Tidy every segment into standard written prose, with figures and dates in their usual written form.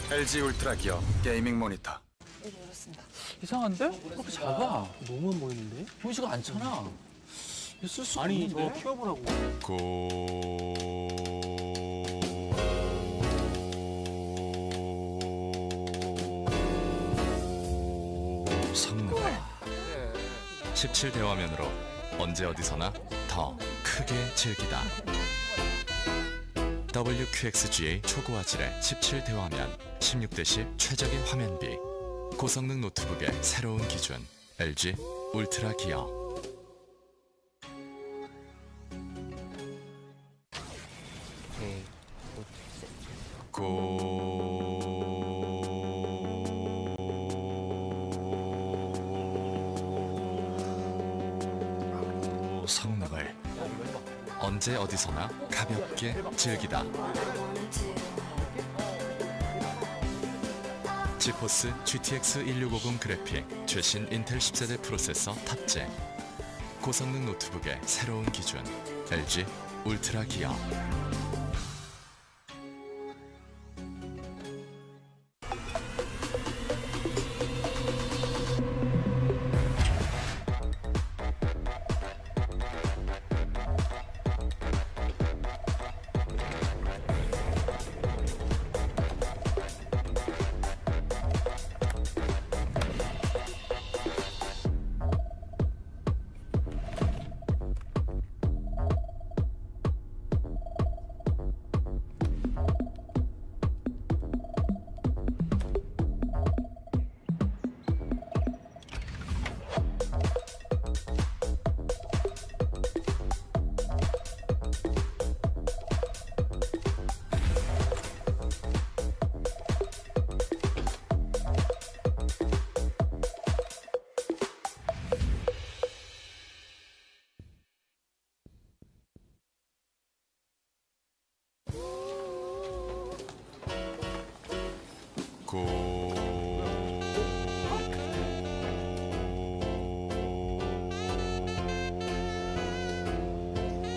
LG 울트라 기어 게이밍 모니터. 이상한데? 그렇게 작아. 너무 안 보이는데? 보이지가 않잖아. 이거 쓸 수가 아니 저거 없는데? 키워보라고. 성능을 17대 화면으로 언제 어디서나 더 크게 즐기다. WQXGA 초고화질의 17대 화면, 16대10 최적의 화면비. 고성능 노트북의 새로운 기준. LG 울트라 기어. 성능을 언제 어디서나 가볍게 즐기다. 지포스 GTX 1650 그래픽 최신 인텔 10세대 프로세서 탑재. 고성능 노트북의 새로운 기준. LG 울트라 기어.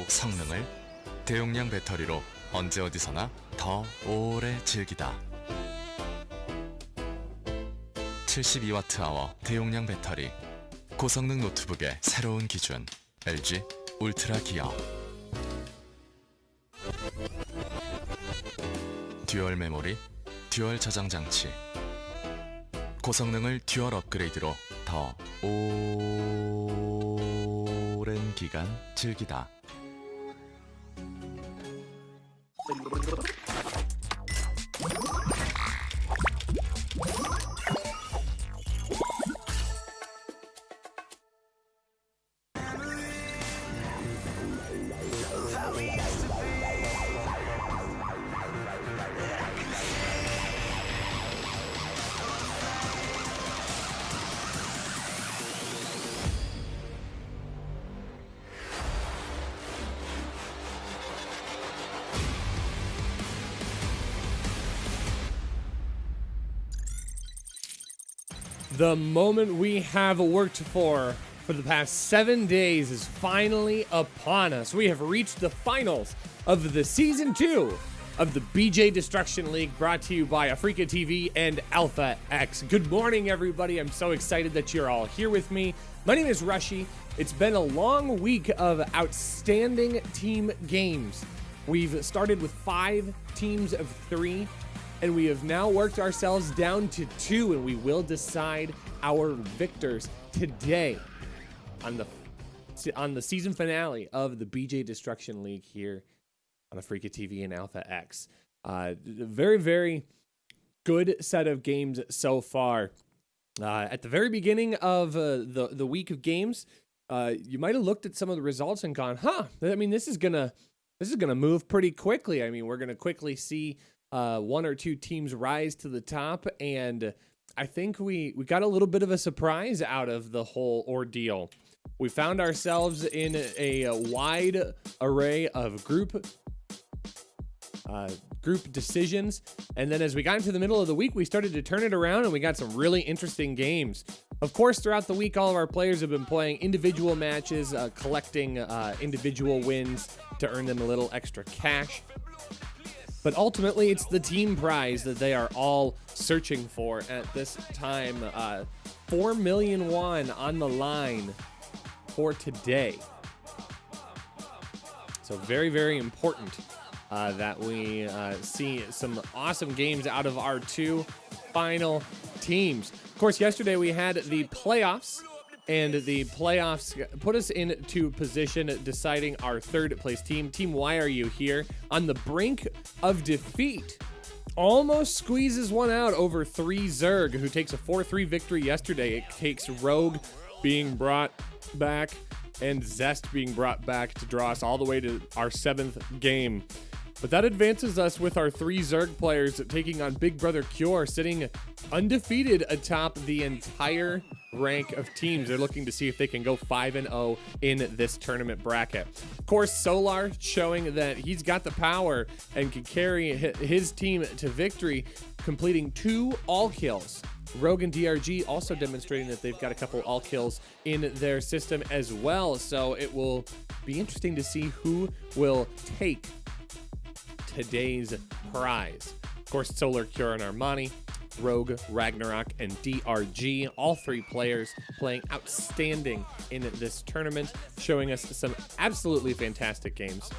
성능을 대용량 배터리로 언제 어디서나 더 오래 즐기다. 72Wh 대용량 배터리. 고성능 노트북의 새로운 기준. LG 울트라 기어. 듀얼 메모리, 듀얼 저장 장치. 고성능을 듀얼 업그레이드로 더 오랜 기간 즐기다. The moment we have worked for the past 7 days is finally upon us. We have reached the finals of the Season 2 of the BJ Destruction League, brought to you by afreecaTV and Alpha X. Good morning, everybody. I'm so excited that you're all here with me. My name is Rushy. It's been a long week of outstanding team games. We've started with 5 teams of 3. And we have now worked ourselves down to 2, and we will decide our victors today on the season finale of the BJ Destruction League here on afreecaTV and Alpha X. Very, very good set of games so far. At the very beginning of the week of games, you might have looked at some of the results and gone, "Huh? I mean, this is gonna move pretty quickly. I mean, we're gonna quickly see." 1 or 2 teams rise to the top, and I think we got a little bit of a surprise out of the whole ordeal. We found ourselves in a wide array of group decisions, and then as we got into the middle of the week, we started to turn it around, and we got some really interesting games. Of course, throughout the week, all of our players have been playing individual matches, collecting individual wins to earn them a little extra cash. But ultimately, it's the team prize that they are all searching for at this time. 4 million won on the line for today. So very, very important that we see some awesome games out of our two final teams. Of course, yesterday we had the playoffs, and the playoffs put us into position deciding our third place team. Team Y, are you here? On the brink of defeat. Almost squeezes one out over 3 Zerg, who takes a 4-3 victory yesterday. It takes Rogue being brought back and Zest being brought back to draw us all the way to our 7th game. But that advances us with our 3 Zerg players taking on Big Brother Cure, sitting undefeated atop the entire rank of teams. They're looking to see if they can go 5-0 in this tournament bracket. Of course, Solar showing that he's got the power and can carry his team to victory, completing 2 all kills. Rogue and DRG also demonstrating that they've got a couple all kills in their system as well. So it will be interesting to see who will take today's prize. Of course, Solar, Cure, and Armani, Rogue, Ragnarok, and DRG, all 3 players playing outstanding in this tournament, showing us some absolutely fantastic games.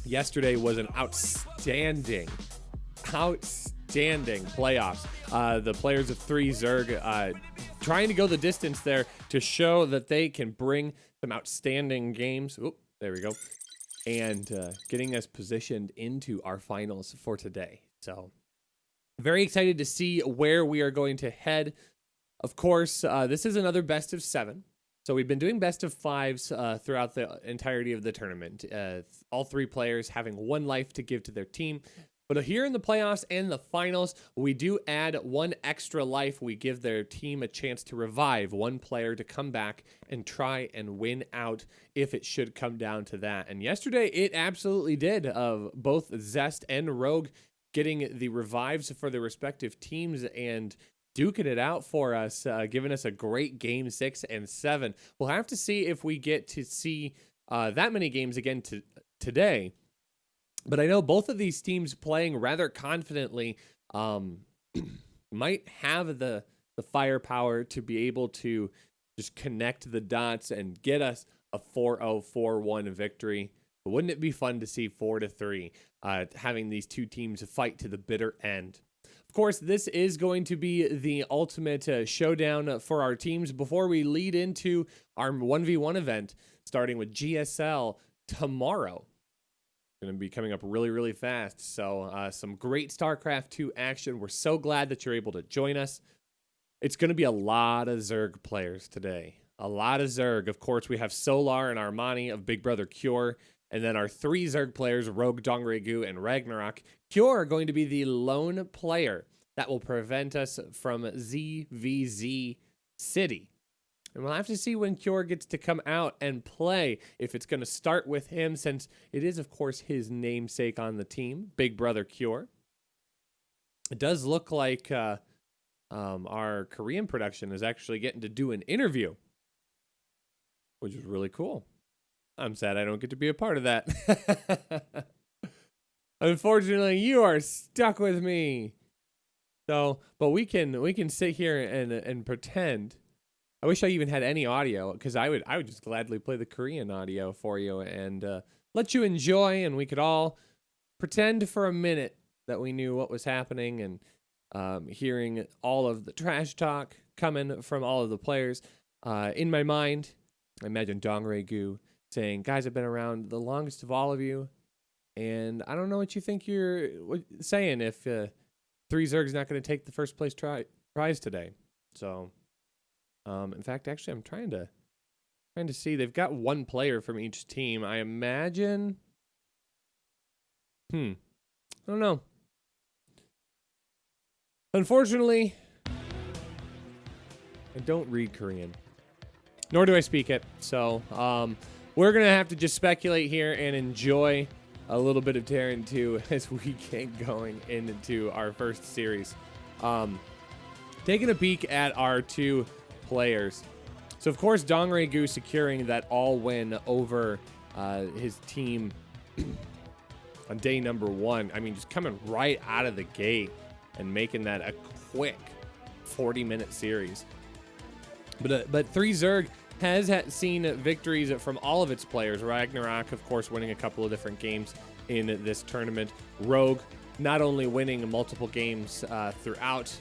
Yesterday was an outstanding playoffs. The players of 3 Zerg trying to go the distance there to show that they can bring some outstanding games. Oop, there we go. And getting us positioned into our finals for today. So very excited to see where we are going to head. Of course, this is another best of 7. So we've been doing best of 5s throughout the entirety of the tournament. All 3 players having 1 life to give to their team. But here in the playoffs and the finals, we do add 1 extra life. We give their team a chance to revive 1 player to come back and try and win out if it should come down to that. And yesterday, it absolutely did, of both Zest and Rogue getting the revives for their respective teams and duking it out for us, giving us a great game 6 and 7. We'll have to see if we get to see that many games again today. But I know both of these teams playing rather confidently might have the firepower to be able to just connect the dots and get us a 4-0, 4-1 victory. But wouldn't it be fun to see 4-3, having these 2 teams fight to the bitter end? Of course, this is going to be the ultimate showdown for our teams before we lead into our 1v1 event, starting with GSL tomorrow. Going to be coming up really, really fast. So some great StarCraft 2 action. We're so glad that you're able to join us. It's going to be a lot of Zerg players today. A lot of Zerg. Of course, we have Solar and Armani of Big Brother Cure. And then our 3 Zerg players, Rogue, Dongregu, and Ragnarok. Cure are going to be the lone player that will prevent us from ZVZ City. And we'll have to see when Cure gets to come out and play, if it's going to start with him, since it is, of course, his namesake on the team, Big Brother Cure. It does look like our Korean production is actually getting to do an interview, which is really cool. I'm sad I don't get to be a part of that. Unfortunately, you are stuck with me. So, but we can sit here and pretend. I wish I even had any audio, because I would just gladly play the Korean audio for you and let you enjoy, and we could all pretend for a minute that we knew what was happening, and hearing all of the trash talk coming from all of the players. In my mind, I imagine Dongregu saying, "Guys, I've been around the longest of all of you, and I don't know what you think you're saying if 3 Zerg's not going to take the first place prize today." So. In fact, actually, I'm trying to see. They've got 1 player from each team. I imagine. I don't know. Unfortunately, I don't read Korean, nor do I speak it. So we're gonna have to just speculate here and enjoy a little bit of Terran 2 as we get going into our first series. Taking a peek at our 2 players. So of course, Dongregu securing that all win over his team on day number 1. I mean, just coming right out of the gate and making that a quick 40-minute series. But 3 Zerg has seen victories from all of its players. Ragnarok, of course, winning a couple of different games in this tournament. Rogue not only winning multiple games throughout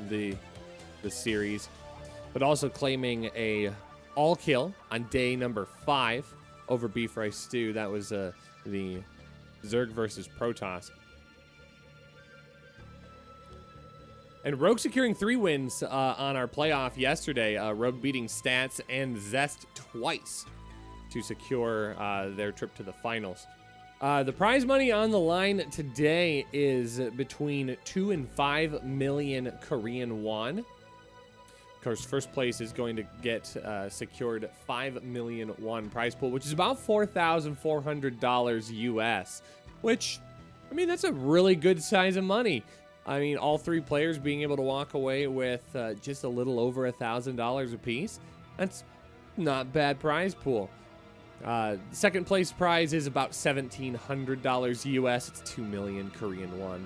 the series, but also claiming a all kill on day number 5 over Beef Rice Stew. That was the Zerg versus Protoss. And Rogue securing 3 wins on our playoff yesterday. Rogue beating Stats and Zest twice to secure their trip to the finals. The prize money on the line today is between 2 and 5 million Korean won. Of course, first place is going to get secured 5 million won prize pool, which is about $4,400 US, which, I mean, that's a really good size of money. I mean, all 3 players being able to walk away with just a little over $1,000 apiece. That's not bad prize pool. Second place prize is about $1,700 US. It's 2 million Korean won.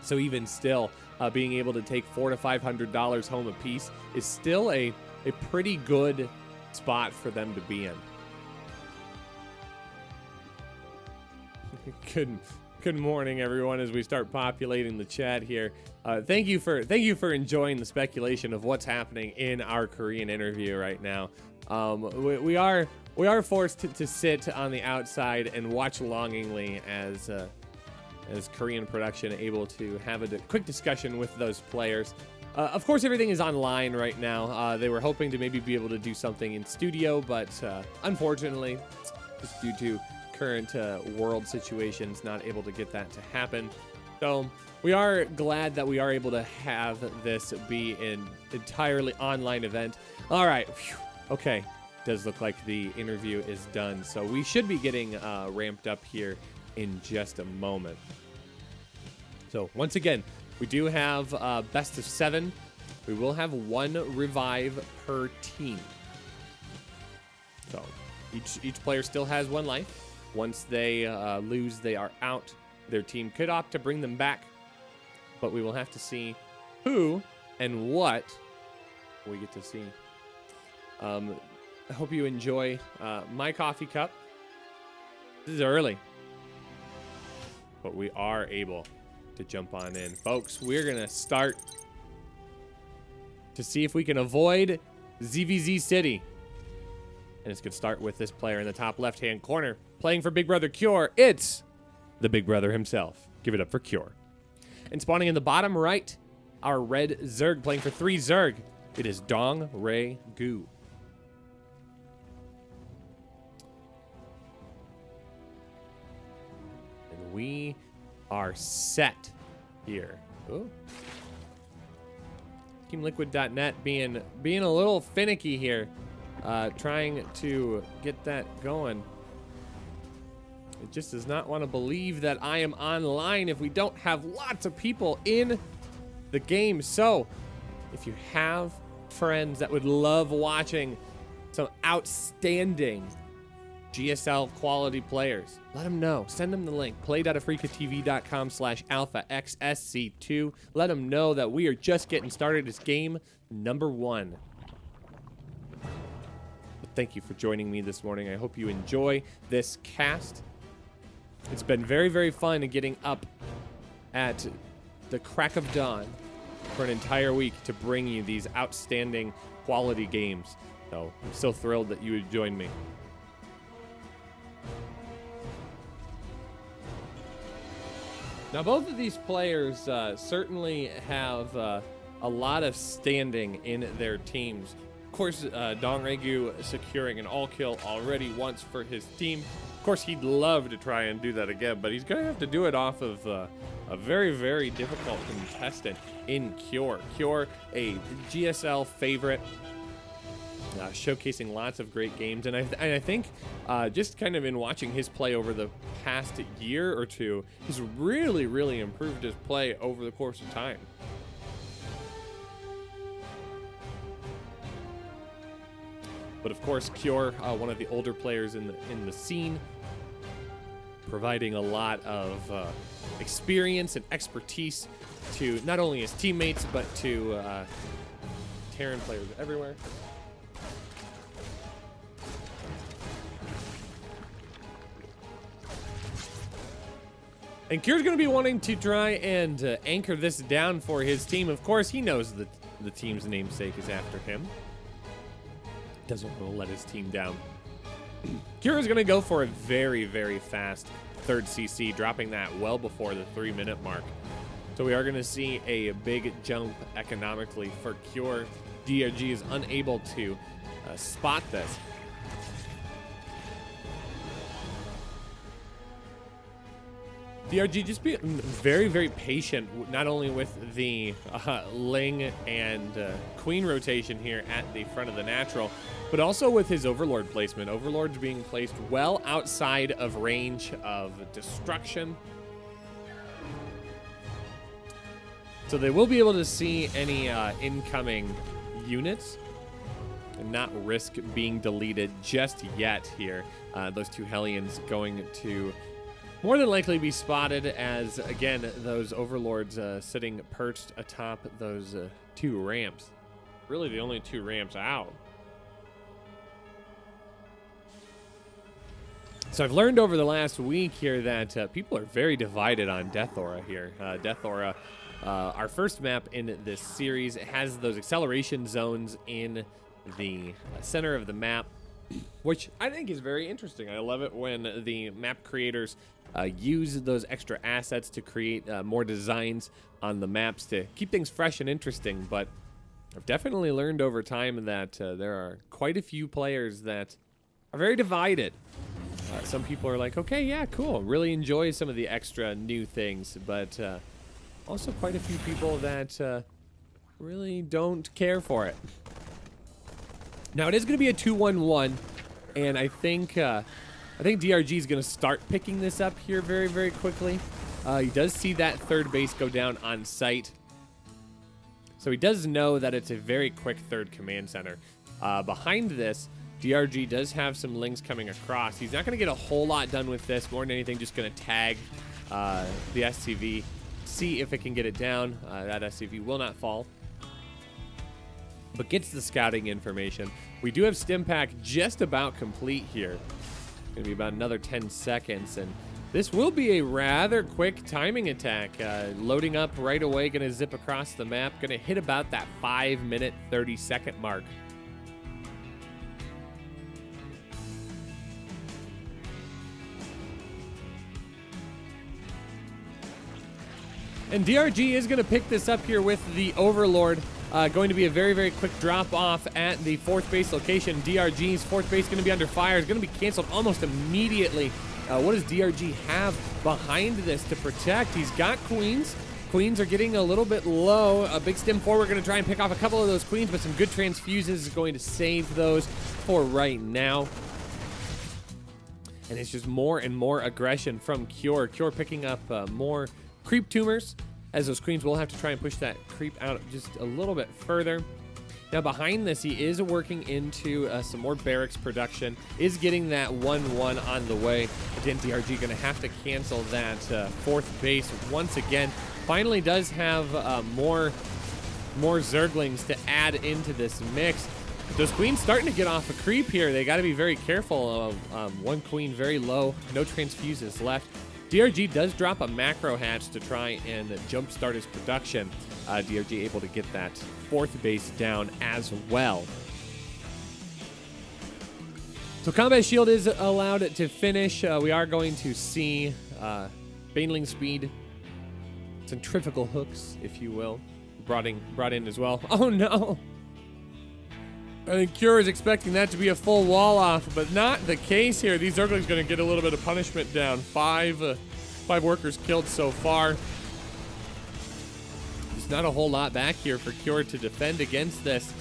So even still, being able to take $400 to $500 home apiece is still a pretty good spot for them to be in. Good morning, everyone. As we start populating the chat here, thank you for enjoying the speculation of what's happening in our Korean interview right now. We are forced to sit on the outside and watch longingly as Korean production able to have a quick discussion with those players. Of course, everything is online right now. They were hoping to maybe be able to do something in studio, but unfortunately, just due to current world situations, not able to get that to happen. So we are glad that we are able to have this be an entirely online event. All right. Whew. Okay. Does look like the interview is done. So we should be getting ramped up here in just a moment. So once again, we do have best of 7. We will have 1 revive per team. So each player still has 1 life. Once they lose, they are out. Their team could opt to bring them back, but we will have to see who and what we get to see. I hope you enjoy my coffee cup. This is early, but we are able to jump on in. Folks, we're going to start to see if we can avoid ZVZ City. And it's going to start with this player in the top left-hand corner. Playing for Big Brother Cure, it's the Big Brother himself. Give it up for Cure. And spawning in the bottom right, our red Zerg playing for 3 Zerg. It is Dong Ray Gu. And we are set here. Ooh. TeamLiquid.net being a little finicky here. Trying to get that going. It just does not want to believe that I am online if we don't have lots of people in the game. So, if you have friends that would love watching some outstanding GSL quality players, let them know. Send them the link. play.afreecaTV.com/alphaxsc2. Let them know that we are just getting started. It's game number 1. Thank you for joining me this morning. I hope you enjoy this cast. It's been very, very fun getting up at the crack of dawn for an entire week to bring you these outstanding quality games. So I'm so thrilled that you would join me. Now, both of these players certainly have a lot of standing in their teams. Of course, Dong Regu securing an all-kill already once for his team. Of course, he'd love to try and do that again, but he's going to have to do it off of a very, very difficult contestant in Cure. Cure, a GSL favorite, showcasing lots of great games. And I think just kind of in watching his play over the past year or two, he's really, really improved his play over the course of time. But of course, Cure, one of the older players in the scene, providing a lot of experience and expertise to not only his teammates, but to Terran players everywhere. And Kier's going to be wanting to try and anchor this down for his team. Of course, he knows that the team's namesake is after him. Doesn't want to let his team down. Kira's going to go for a very, very fast third CC, dropping that well before the 3-minute mark. So we are going to see a big jump economically for Cure. DRG is unable to spot this. DRG just being very, very patient, not only with the Ling and Queen rotation here at the front of the natural, but also with his Overlord placement. Overlords being placed well outside of range of destruction. So they will be able to see any incoming units and not risk being deleted just yet here. Those two Hellions going to more than likely be spotted as, again, those Overlords sitting perched atop those two ramps. Really the only two ramps out. So I've learned over the last week here that people are very divided on Death Aura here. Death Aura, our first map in this series, has those acceleration zones in the center of the map, which I think is very interesting. I love it when the map creators use those extra assets to create more designs on the maps to keep things fresh and interesting. But I've definitely learned over time that there are quite a few players that are very divided. Some people are like, okay, yeah, cool, really enjoy some of the extra new things, but also quite a few people that really don't care for it. Now it is going to be a 2-1-1, and I think DRG is going to start picking this up here very, very quickly. He does see that third base go down on sight, so he does know that it's a very quick third command center. Behind this, DRG does have some Lings coming across. He's not going to get a whole lot done with this. More than anything, just going to tag the SCV, see if it can get it down. That SCV will not fall, but gets the scouting information. We do have stim pack just about complete here. Going to be about another 10 seconds, and this will be a rather quick timing attack. Loading up right away, going to zip across the map, going to hit about that 5-minute, 30-second mark. And DRG is going to pick this up here with the Overlord. Going to be a very, very quick drop off at the fourth base location. DRG's fourth base going to be under fire. It's going to be canceled almost immediately. What does DRG have behind this to protect? He's got Queens. Queens are getting a little bit low. A big stim forward, going to try and pick off a couple of those Queens, but some good transfuses is going to save those for right now. And it's just more and more aggression from Cure. Cure picking up more creep tumors, as those Queens will have to try and push that creep out just a little bit further. Now behind this, he is working into some more barracks production, is getting that 1-1 on the way. Again, DRG going to have to cancel that fourth base once again. Finally does have more Zerglings to add into this mix. But those Queens starting to get off a creep here. They got to be very careful. One Queen very low, no transfuses left. DRG does drop a macro hatch to try and jumpstart his production. DRG able to get that fourth base down as well. So combat shield is allowed to finish. We are going to see Baneling speed, centrifugal hooks, if you will, brought in as well. Oh no! I think Cure is expecting that to be a full wall off, but not the case here. These Zerglings going to get a little bit of punishment down. Five workers killed so far. There's not a whole lot back here for Cure to defend against this.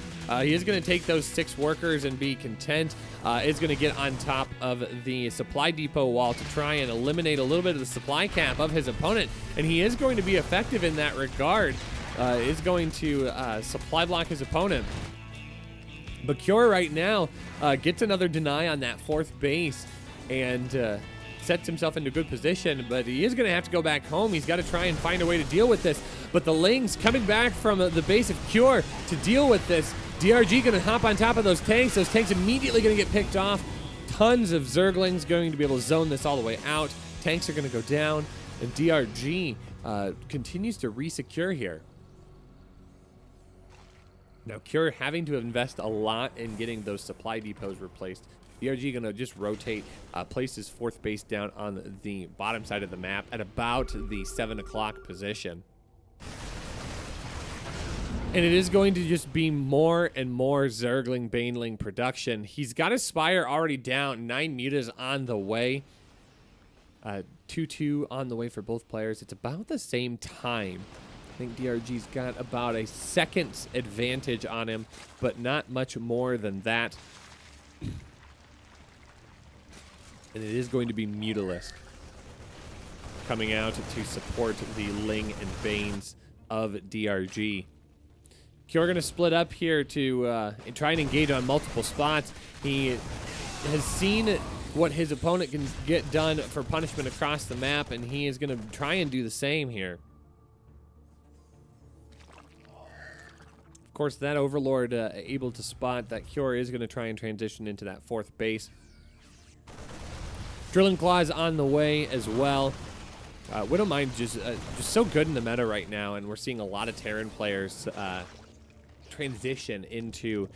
He is going to take those 6 workers and be content. Is going to get on top of the supply depot wall to try and eliminate a little bit of the supply cap of his opponent, and he is going to be effective in that regard. Is going to supply block his opponent. But Cure right now gets another deny on that fourth base, and sets himself into good position, but he is going to have to go back home. He's got to try and find a way to deal with this. But the Lings coming back from the base of Cure to deal with this. DRG going to hop on top of those tanks. Those tanks immediately going to get picked off. Tons of Zerglings going to be able to zone this all the way out. Tanks are going to go down, and DRG continues to resecure here. Now, Cure having to invest a lot in getting those supply depots replaced. DRG going to just rotate, place his 4th base down on the bottom side of the map at about the 7 o'clock position. And it is going to just be more and more Zergling Baneling production. He's got his Spire already down. 9 mutas on the way. 2-2 on the way for both players. It's about the same time. I think DRG's got about a second's advantage on him, but not much more than that. And it is going to be Mutalisk coming out to support the Ling and Banes of DRG. Cure going to split up here to try and engage on multiple spots. He has seen what his opponent can get done for punishment across the map, and he is going to try and do the same here. Of course, that Overlord able to spot that Cure is going to try and transition into that 4th base. Drilling Claws on the way as well. Widowmine just so good in the meta right now, and we're seeing a lot of Terran players transition into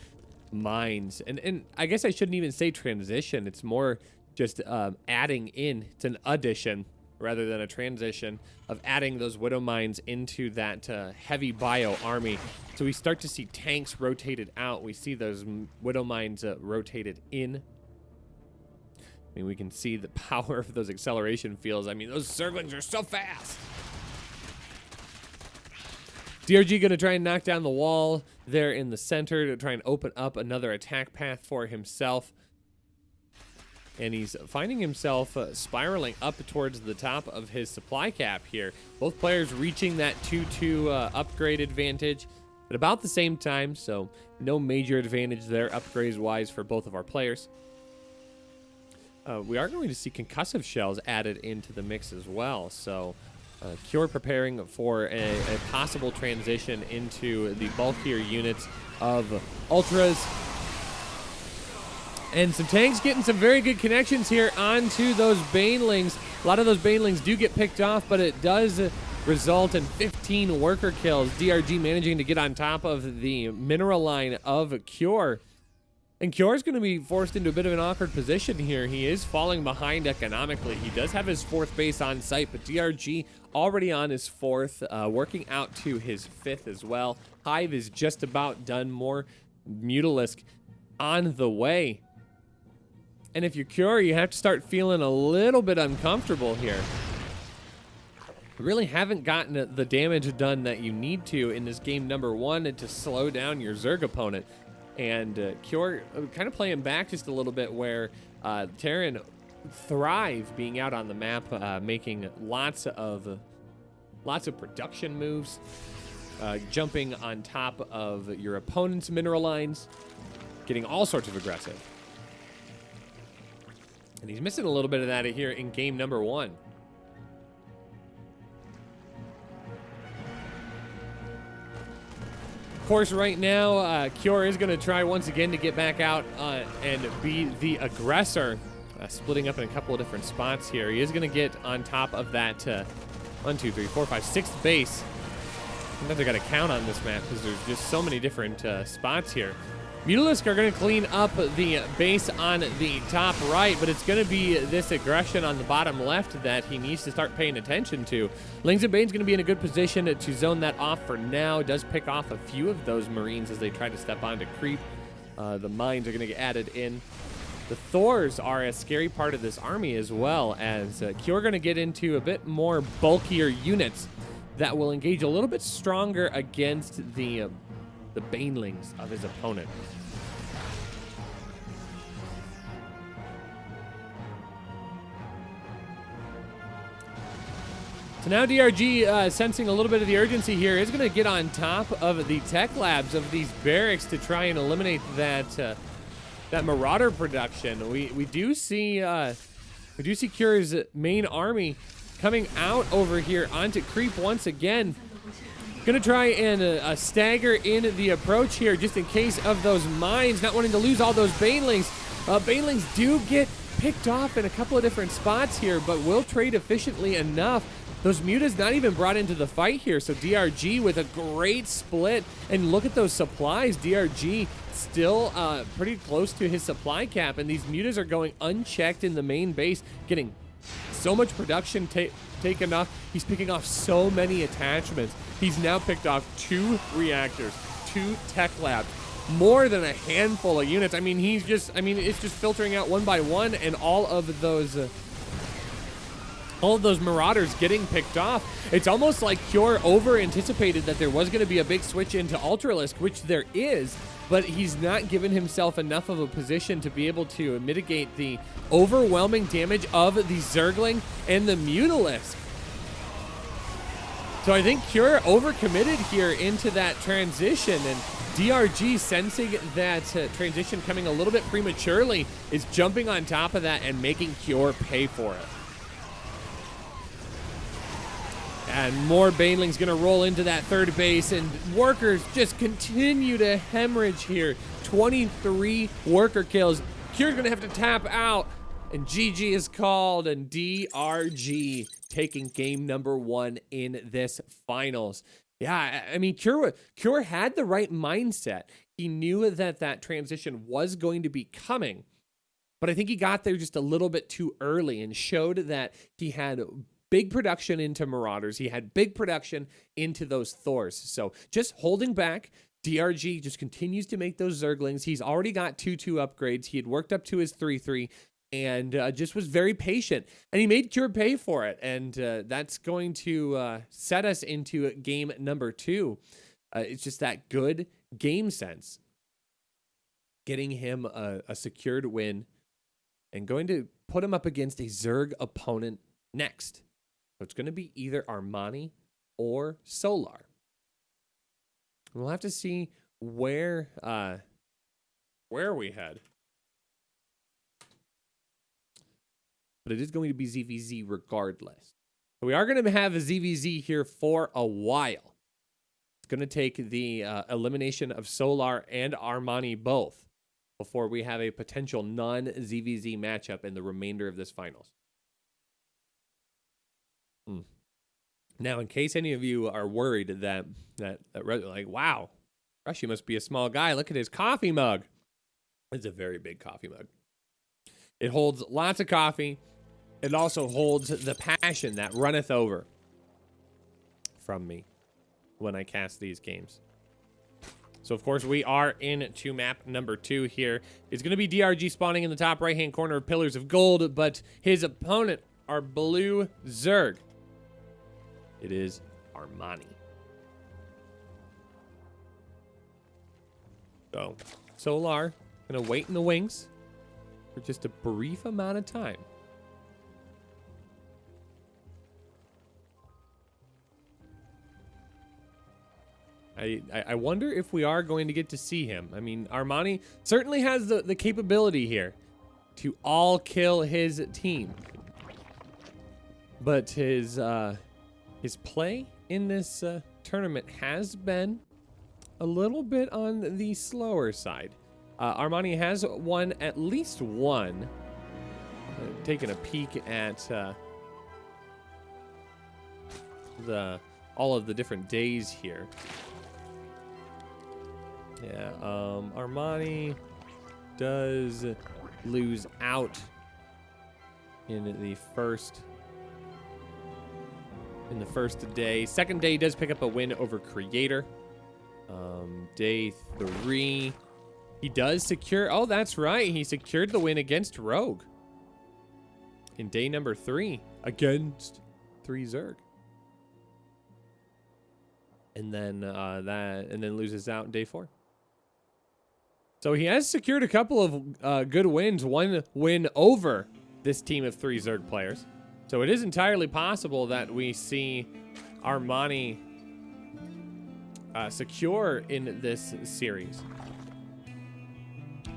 mines. And I guess I shouldn't even say transition. It's more just adding in. It's an addition rather than a transition of adding those Widow Mines into that heavy bio army. So we start to see tanks rotated out. We see those Widow Mines rotated in. I mean, we can see the power of those acceleration fields. I mean, those Zerglings are so fast. DRG going to try and knock down the wall there in the center to try and open up another attack path for himself. And he's finding himself spiraling up towards the top of his supply cap here. Both players reaching that 2-2 upgrade advantage at about the same time, so no major advantage there upgrades-wise for both of our players. We are going to see concussive shells added into the mix as well, so Cure preparing for a possible transition into the bulkier units of Ultras. And some tanks getting some very good connections here onto those Banelings. A lot of those Banelings do get picked off, but it does result in 15 worker kills. DRG managing to get on top of the mineral line of Cure. And Cure is going to be forced into a bit of an awkward position here. He is falling behind economically. He does have his 4th base on site, but DRG already on his 4th, working out to his 5th as well. Hive is just about done. More Mutalisk on the way. And if you're Cure, you have to start feeling a little bit uncomfortable here. You really haven't gotten the damage done that you need to in this game number 1 to slow down your Zerg opponent. And Cure kind of playing back just a little bit where Terran thrive being out on the map, making lots of production moves, jumping on top of your opponent's mineral lines, getting all sorts of aggressive. And he's missing a little bit of that here in game number 1. Of course, right now, Cure is going to try once again to get back out and be the aggressor, splitting up in a couple of different spots here. He is going to get on top of that 1, 2, 3, 4, 5, 6th base. Sometimes I got to count on this map because there's just so many different spots here. Mutalisk are going to clean up the base on the top right, but it's going to be this aggression on the bottom left that he needs to start paying attention to. Lings and Bane's going to be in a good position to zone that off for now. Does pick off a few of those Marines as they try to step onto creep. The mines are going to get added in. The Thors are a scary part of this army as well, as Cure going to get into a bit more bulkier units that will engage a little bit stronger against the Banelings of his opponent. So now DRG, sensing a little bit of the urgency here, is going to get on top of the tech labs of these barracks to try and eliminate that Marauder production. We do see We do see Cure's main army coming out over here onto creep once again. Gonna try and stagger in the approach here just in case of those mines, not wanting to lose all those Banelings. Banelings do get picked off in a couple of different spots here, but will trade efficiently enough. Those mutas not even brought into the fight here, so DRG with a great split. And look at those supplies. DRG still pretty close to his supply cap, and these mutas are going unchecked in the main base, getting so much production taken off. He's picking off so many attachments. He's now picked off 2 reactors, 2 tech labs, more than a handful of units. I mean, it's just filtering out one by one, and all of those Marauders getting picked off. It's almost like Cure over-anticipated that there was going to be a big switch into Ultralisk, which there is, but he's not given himself enough of a position to be able to mitigate the overwhelming damage of the Zergling and the Mutalisk. So I think Cure overcommitted here into that transition, and DRG, sensing that transition coming a little bit prematurely, is jumping on top of that and making Cure pay for it. And more Banelings gonna roll into that third base, and workers just continue to hemorrhage here. 23 worker kills. Cure's gonna have to tap out, and GG is called, and DRG taking game number 1 in this finals. Yeah, I mean, Cure had the right mindset. He knew that that transition was going to be coming, but I think he got there just a little bit too early and showed that he had big production into Marauders. He had big production into those Thors. So just holding back. DRG just continues to make those Zerglings. He's already got 2-2 upgrades. He had worked up to his 3-3 and just was very patient. And he made Cure pay for it. And that's going to set us into game number 2. It's just that good game sense. Getting him a secured win and going to put him up against a Zerg opponent next. So it's going to be either Armani or Solar. We'll have to see where we head. But it is going to be ZVZ regardless. So we are going to have a ZVZ here for a while. It's going to take the elimination of Solar and Armani both before we have a potential non-ZVZ matchup in the remainder of this finals. Now, in case any of you are worried that like, wow, Rushy must be a small guy. Look at his coffee mug. It's a very big coffee mug. It holds lots of coffee. It also holds the passion that runneth over from me when I cast these games. So, of course, we are into map number 2 here. It's going to be DRG spawning in the top right-hand corner of Pillars of Gold, but his opponent are Blue Zerg. It is Armani. So, Solar gonna wait in the wings for just a brief amount of time. I wonder if we are going to get to see him. I mean, Armani certainly has the capability here to all kill his team. But his play in this tournament has been a little bit on the slower side. Armani has won at least one. Taking a peek at all of the different days here. Yeah, Armani does lose out in the first day. Second day does pick up a win over Creator. Day 3, he does secure. Oh, that's right. He secured the win against Rogue in day number 3 against 3 Zerg. And then loses out in day 4. So he has secured a couple of good wins. One win over this team of 3 Zerg players. So it is entirely possible that we see Armani secure in this series.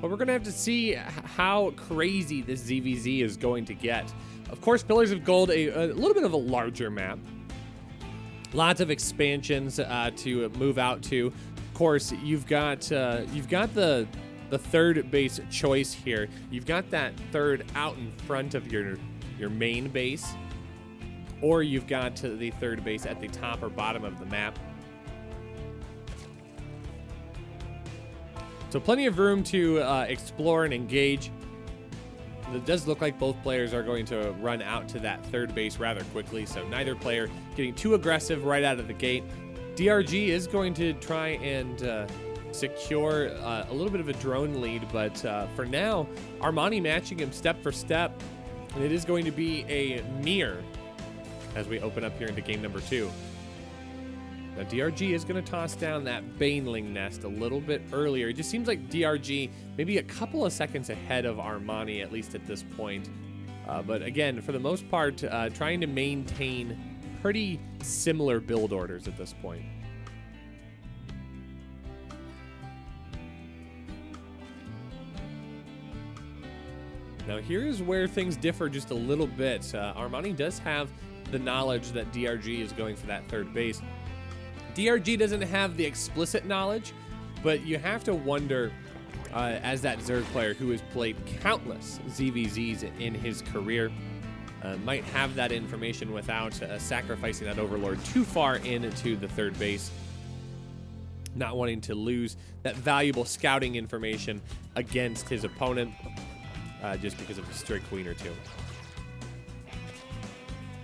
but we're going to have to see how crazy this ZVZ is going to get. Of course, Pillars of Gold, a little bit of a larger map. Lots of expansions to move out to. Of course, you've got the third base choice here. You've got that third out in front of your main base, or you've got the third base at the top or bottom of the map. So plenty of room to explore and engage. It does look like both players are going to run out to that third base rather quickly, so neither player getting too aggressive right out of the gate. DRG is going to try and secure a little bit of a drone lead, but for now, Armani matching him step for step, and it is going to be a mirror as we open up here into game number 2. Now, DRG is going to toss down that Baneling nest a little bit earlier. It just seems like DRG maybe a couple of seconds ahead of Armani, at least at this point. But again, for the most part, trying to maintain pretty similar build orders at this point. Now, here's where things differ just a little bit. Armani does have the knowledge that DRG is going for that third base. DRG doesn't have the explicit knowledge, but you have to wonder, as that Zerg player who has played countless ZVZs in his career, might have that information without sacrificing that Overlord too far into the third base, not wanting to lose that valuable scouting information against his opponent just because of a stray queen or two.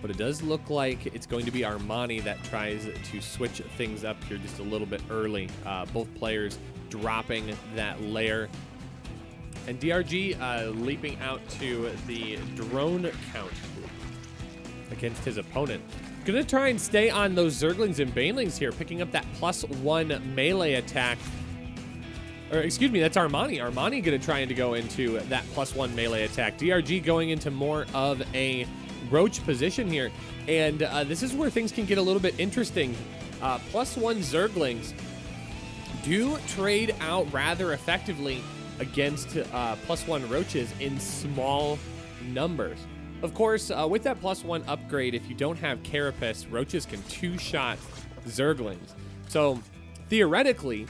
But it does look like it's going to be Armani that tries to switch things up here just a little bit early. Both players dropping that layer. And DRG leaping out to the drone count against his opponent. Gonna try and stay on those Zerglings and Banelings here, picking up that +1 melee attack. Or excuse me, that's Armani. Armani gonna try and go into that +1 melee attack. DRG going into more of a roach position here, and this is where things can get a little bit interesting. +1 Zerglings do trade out rather effectively against +1 roaches in small numbers. Of course, with that +1 upgrade, if you don't have Carapace, roaches can two-shot Zerglings. So theoretically,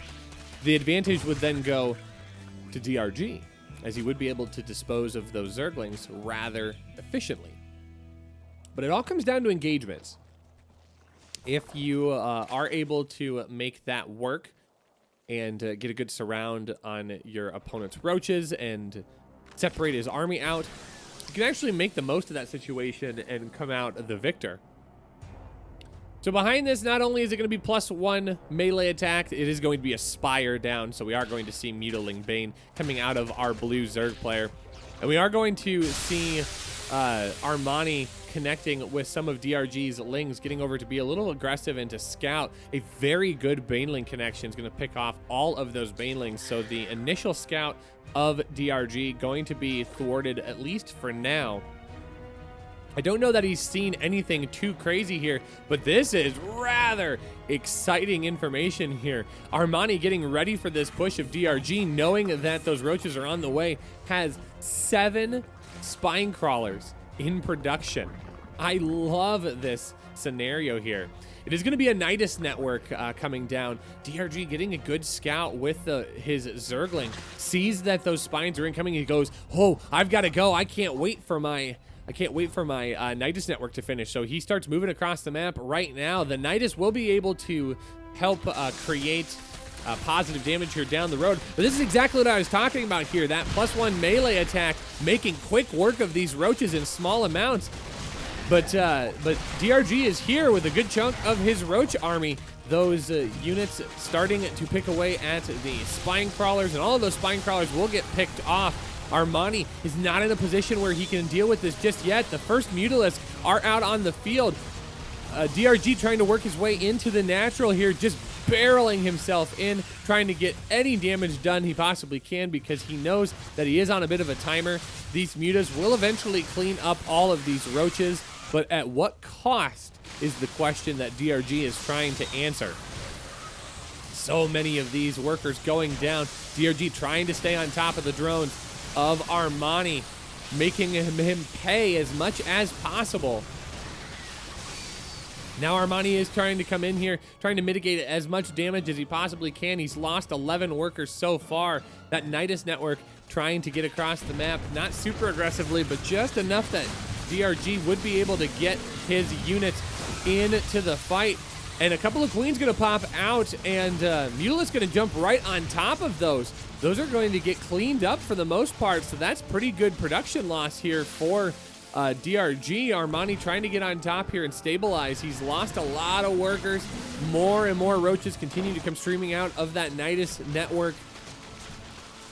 the advantage would then go to DRG, as he would be able to dispose of those Zerglings rather efficiently. But it all comes down to engagements. If you are able to make that work and get a good surround on your opponent's roaches and separate his army out, you can actually make the most of that situation and come out the victor. So behind this, not only is it going to be +1 melee attack, it is going to be a Spire down, so we are going to see Mutiling Bane coming out of our blue Zerg player. And we are going to see Armani connecting with some of DRG's Lings, getting over to be a little aggressive and to scout. A very good Baneling connection is going to pick off all of those Banelings. So the initial scout of DRG going to be thwarted, at least for now. I don't know that he's seen anything too crazy here, but this is rather exciting information here. Armani getting ready for this push of DRG, knowing that those roaches are on the way, has 7 spine crawlers in production. I love this scenario here. It is going to be a Nidus network coming down. DRG getting a good scout with his Zergling, sees that those spines are incoming. He goes, "Oh, I've got to go. I can't wait for my Nidus network to finish." So he starts moving across the map right now. The Nidus will be able to help create positive damage here down the road. But this is exactly what I was talking about here. That +1 melee attack making quick work of these roaches in small amounts. But DRG is here with a good chunk of his roach army. Those units starting to pick away at the spine crawlers, and all of those spine crawlers will get picked off. Armani is not in a position where he can deal with this just yet. The first Mutalisks are out on the field. DRG trying to work his way into the natural here, just barreling himself in, trying to get any damage done he possibly can because he knows that he is on a bit of a timer. These mutas will eventually clean up all of these roaches, but at what cost is the question that DRG is trying to answer. so many of these workers going down. DRG trying to stay on top of the drones of Armani, making him pay as much as possible. Now Armani is trying to come in here, trying to mitigate as much damage as he possibly can. He's lost 11 workers so far. That Nidus network trying to get across the map, not super aggressively, but just enough that DRG would be able to get his units into the fight. And a couple of Queens going to pop out, and Mutila's going to jump right on top of those. Those are going to get cleaned up for the most part, so that's pretty good production loss here for DRG. Armani trying to get on top here and stabilize. He's lost a lot of workers. More and more roaches continue to come streaming out of that Nidus network.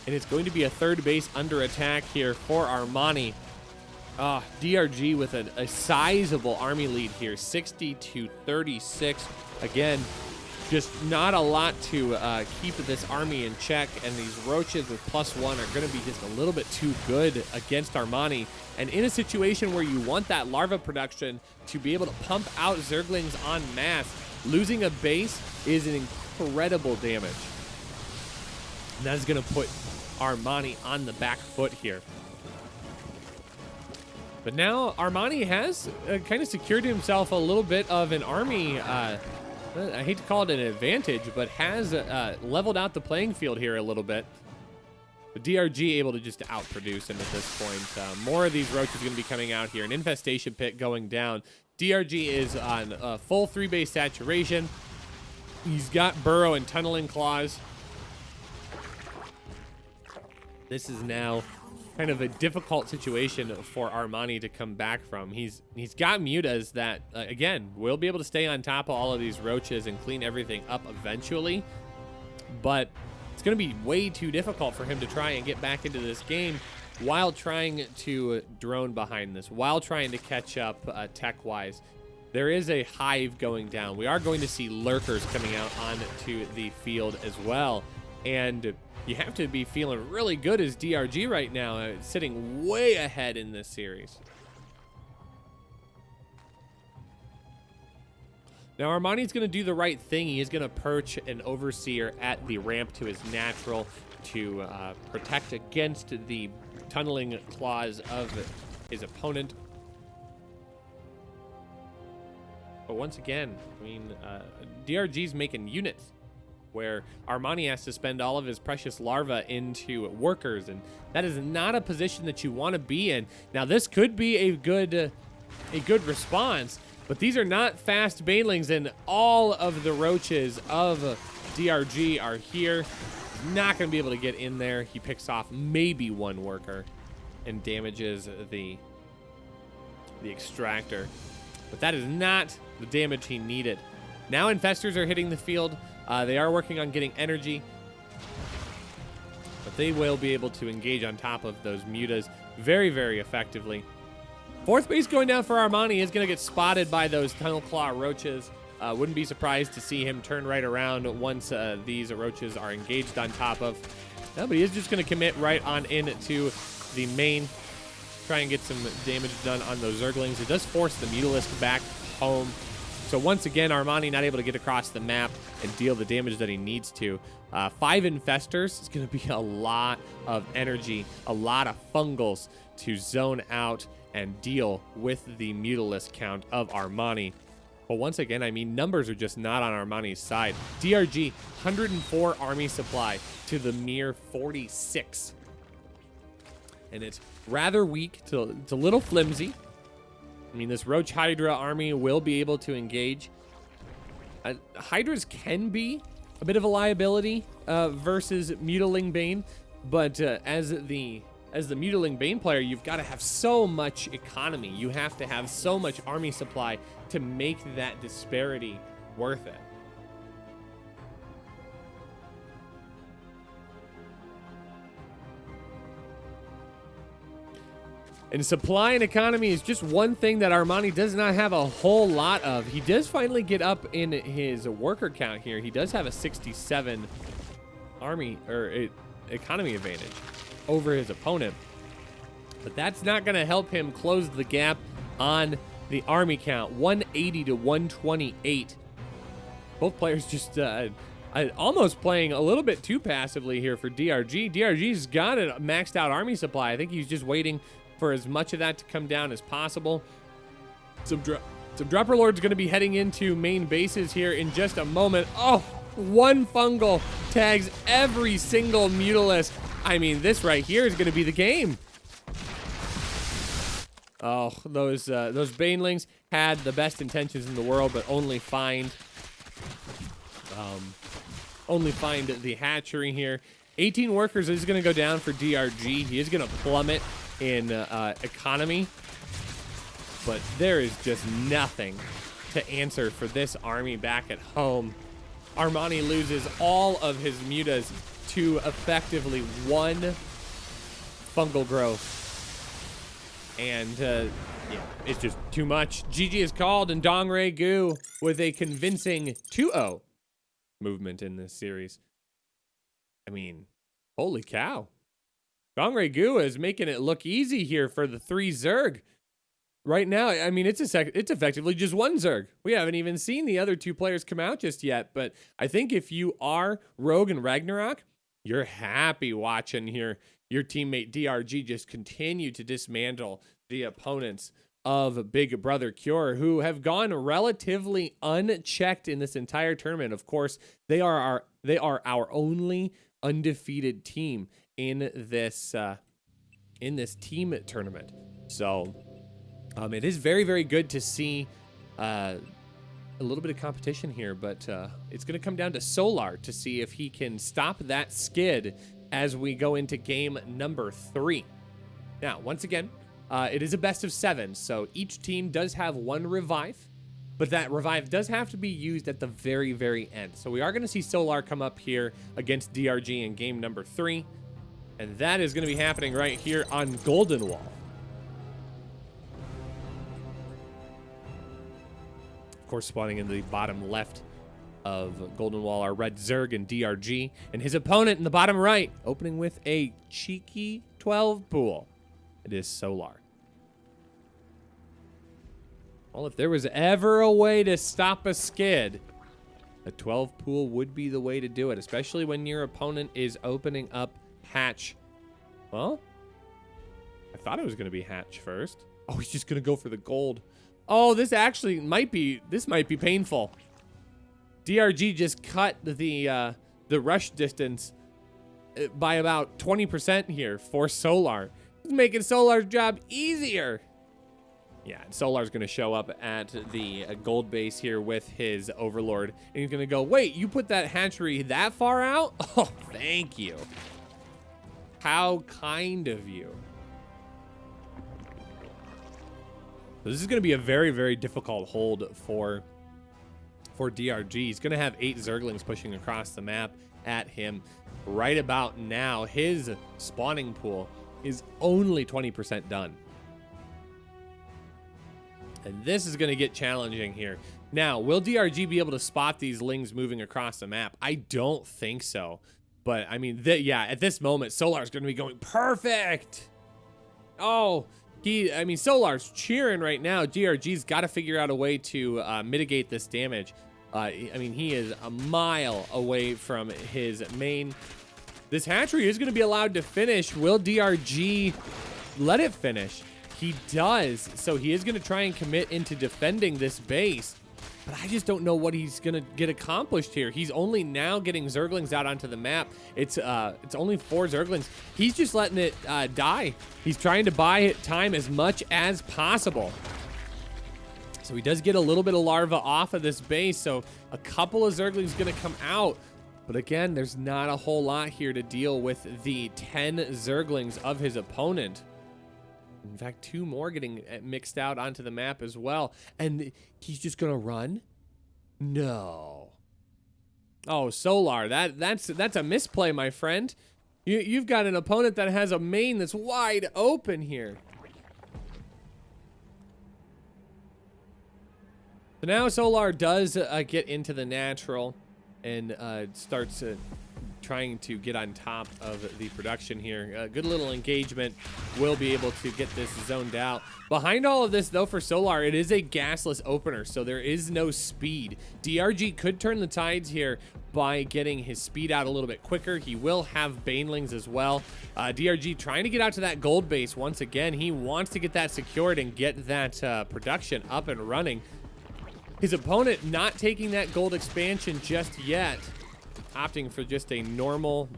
And it's going to be a third base under attack here for Armani. DRG with a sizable army lead here, 60-36. Again, just not a lot to keep this army in check, and these roaches with +1 are going to be just a little bit too good against Armani. And in a situation where you want that larva production to be able to pump out Zerglings en masse, losing a base is an incredible damage. And that is going to put Armani on the back foot here. But now Armani has kind of secured himself a little bit of an army, I hate to call it an advantage, but has leveled out the playing field here a little bit. But DRG able to just outproduce him at this point. More of these roaches are going to be coming out here. An infestation pit going down. DRG is on full 3-base saturation. He's got burrow and tunneling claws. This is now kind of a difficult situation for Armani to come back from. He's got mutas that, again, will be able to stay on top of all of these roaches and clean everything up eventually. But it's going to be way too difficult for him to try and get back into this game while trying to drone behind this, while trying to catch up tech-wise. There is a hive going down. We are going to see lurkers coming out onto the field as well. And you have to be feeling really good as DRG right now, sitting way ahead in this series. Now Armani's going to do the right thing. He is going to perch an overseer at the ramp to his natural to protect against the tunneling claws of his opponent. But once again, I mean, DRG's making units where Armani has to spend all of his precious larvae into workers, and that is not a position that you want to be in. Now, this could be a good response, but these are not fast banelings, and all of the roaches of DRG are here. Not going to be able to get in there. He picks off maybe one worker and damages the extractor, but that is not the damage he needed. Now infestors are hitting the field. They are working on getting energy, but they will be able to engage on top of those mutas very, very effectively. Fourth base going down for Armani is going to get spotted by those tunnel claw roaches. Wouldn't be surprised to see him turn right around once these roaches are engaged on top of. No, but he is just going to commit right on into the main, try and get some damage done on those Zerglings. It does force the Mutalisk back home. So once again, Armani not able to get across the map and deal the damage that he needs to. 5 infestors is going to be a lot of energy, a lot of fungals to zone out and deal with the Mutalisk count of Armani. But once again, I mean, numbers are just not on Armani's side. DRG, 104 army supply to the mere 46. And it's rather weak, it's a little flimsy. I mean, this Roach Hydra army will be able to engage. Hydras can be a bit of a liability versus Mutiling Bane, but as the Mutiling Bane player, you've got to have so much economy. You have to have so much army supply to make that disparity worth it. And supply and economy is just one thing that Armani does not have a whole lot of. He does finally get up in his worker count here. He does have a 67 army or economy advantage over his opponent. But that's not going to help him close the gap on the army count. 180 to 128. Both players just almost playing a little bit too passively here for DRG. DRG's got a maxed out army supply. I think he's just waiting for as much of that to come down as possible. Some Dropper Lord's going to be heading into main bases here in just a moment. Oh, one fungal tags every single Mutalisk. I mean, this right here is going to be the game. Oh, those Banelings had the best intentions in the world, but only find the hatchery here. 18 workers is going to go down for DRG. He is going to plummet in economy, but there is just nothing to answer for this army back at home. Armani loses all of his mutas to effectively one fungal growth. And yeah, it's just too much. GG is called, and Dongray Gu with a convincing 2-0 movement in this series. I mean, holy cow. Dongray Gu is making it look easy here for the 3 Zerg. Right now, I mean, it's effectively just 1 Zerg. We haven't even seen the other 2 players come out just yet, but I think if you are Rogue and Ragnarok, you're happy watching here your teammate DRG just continue to dismantle the opponents of Big Brother Cure, who have gone relatively unchecked in this entire tournament. Of course, they are our only undefeated team in this team tournament. So it is very, very good to see a little bit of competition here, but it's going to come down to Solar to see if he can stop that skid as we go into game number 3. Now, once again, it is a best of 7, so each team does have 1 revive, but that revive does have to be used at the very, very end. So we are going to see Solar come up here against DRG in game number 3, and that is going to be happening right here on Golden Wall. Of course, spawning in the bottom left of Golden Wall are Red Zerg and DRG, and his opponent in the bottom right, opening with a cheeky 12 pool. It is Solar. Well, if there was ever a way to stop a skid, a 12 pool would be the way to do it, especially when your opponent is opening up hatch. Well, I thought it was going to be hatch first. Oh, he's just going to go for the gold. Oh, this actually might be painful. DRG just cut the rush distance by about 20% here for Solar. It's making Solar's job easier. Yeah, Solar's going to show up at the gold base here with his Overlord, and he's going to go, wait, you put that hatchery that far out? Oh, thank you. How kind of you. So this is going to be a very, very difficult hold for DRG. He's going to have 8 Zerglings pushing across the map at him. Right about now, his spawning pool is only 20% done. And this is going to get challenging here. Now, will DRG be able to spot these lings moving across the map? I don't think so. But, I mean, yeah, at this moment, Solar's going to be going perfect. Oh, Solar's cheering right now. DRG's got to figure out a way to mitigate this damage. I mean, he is a mile away from his main. This hatchery is going to be allowed to finish. Will DRG let it finish? He does. So he is going to try and commit into defending this base. But I just don't know what he's going to get accomplished here. He's only now getting Zerglings out onto the map. It's only 4 Zerglings. He's just letting it die. He's trying to buy time as much as possible. So he does get a little bit of larva off of this base. So a couple of Zerglings going to come out. But again, there's not a whole lot here to deal with the 10 Zerglings of his opponent. In fact, 2 more getting mixed out onto the map as well. And he's just going to run? No. Oh, Solar, that's a misplay, my friend. You've got an opponent that has a main that's wide open here. So now Solar does get into the natural and starts trying to get on top of the production here. Good little engagement. Will be able to get this zoned out. Behind all of this, though, for Solar, it is a gasless opener, so there is no speed. DRG could turn the tides here, by getting his speed out a little bit quicker. He will have banelings as well. DRG trying to get out to that gold base once again. He wants to get that secured and get that production up and running. His opponent not taking that gold expansion just yet, opting for just a normal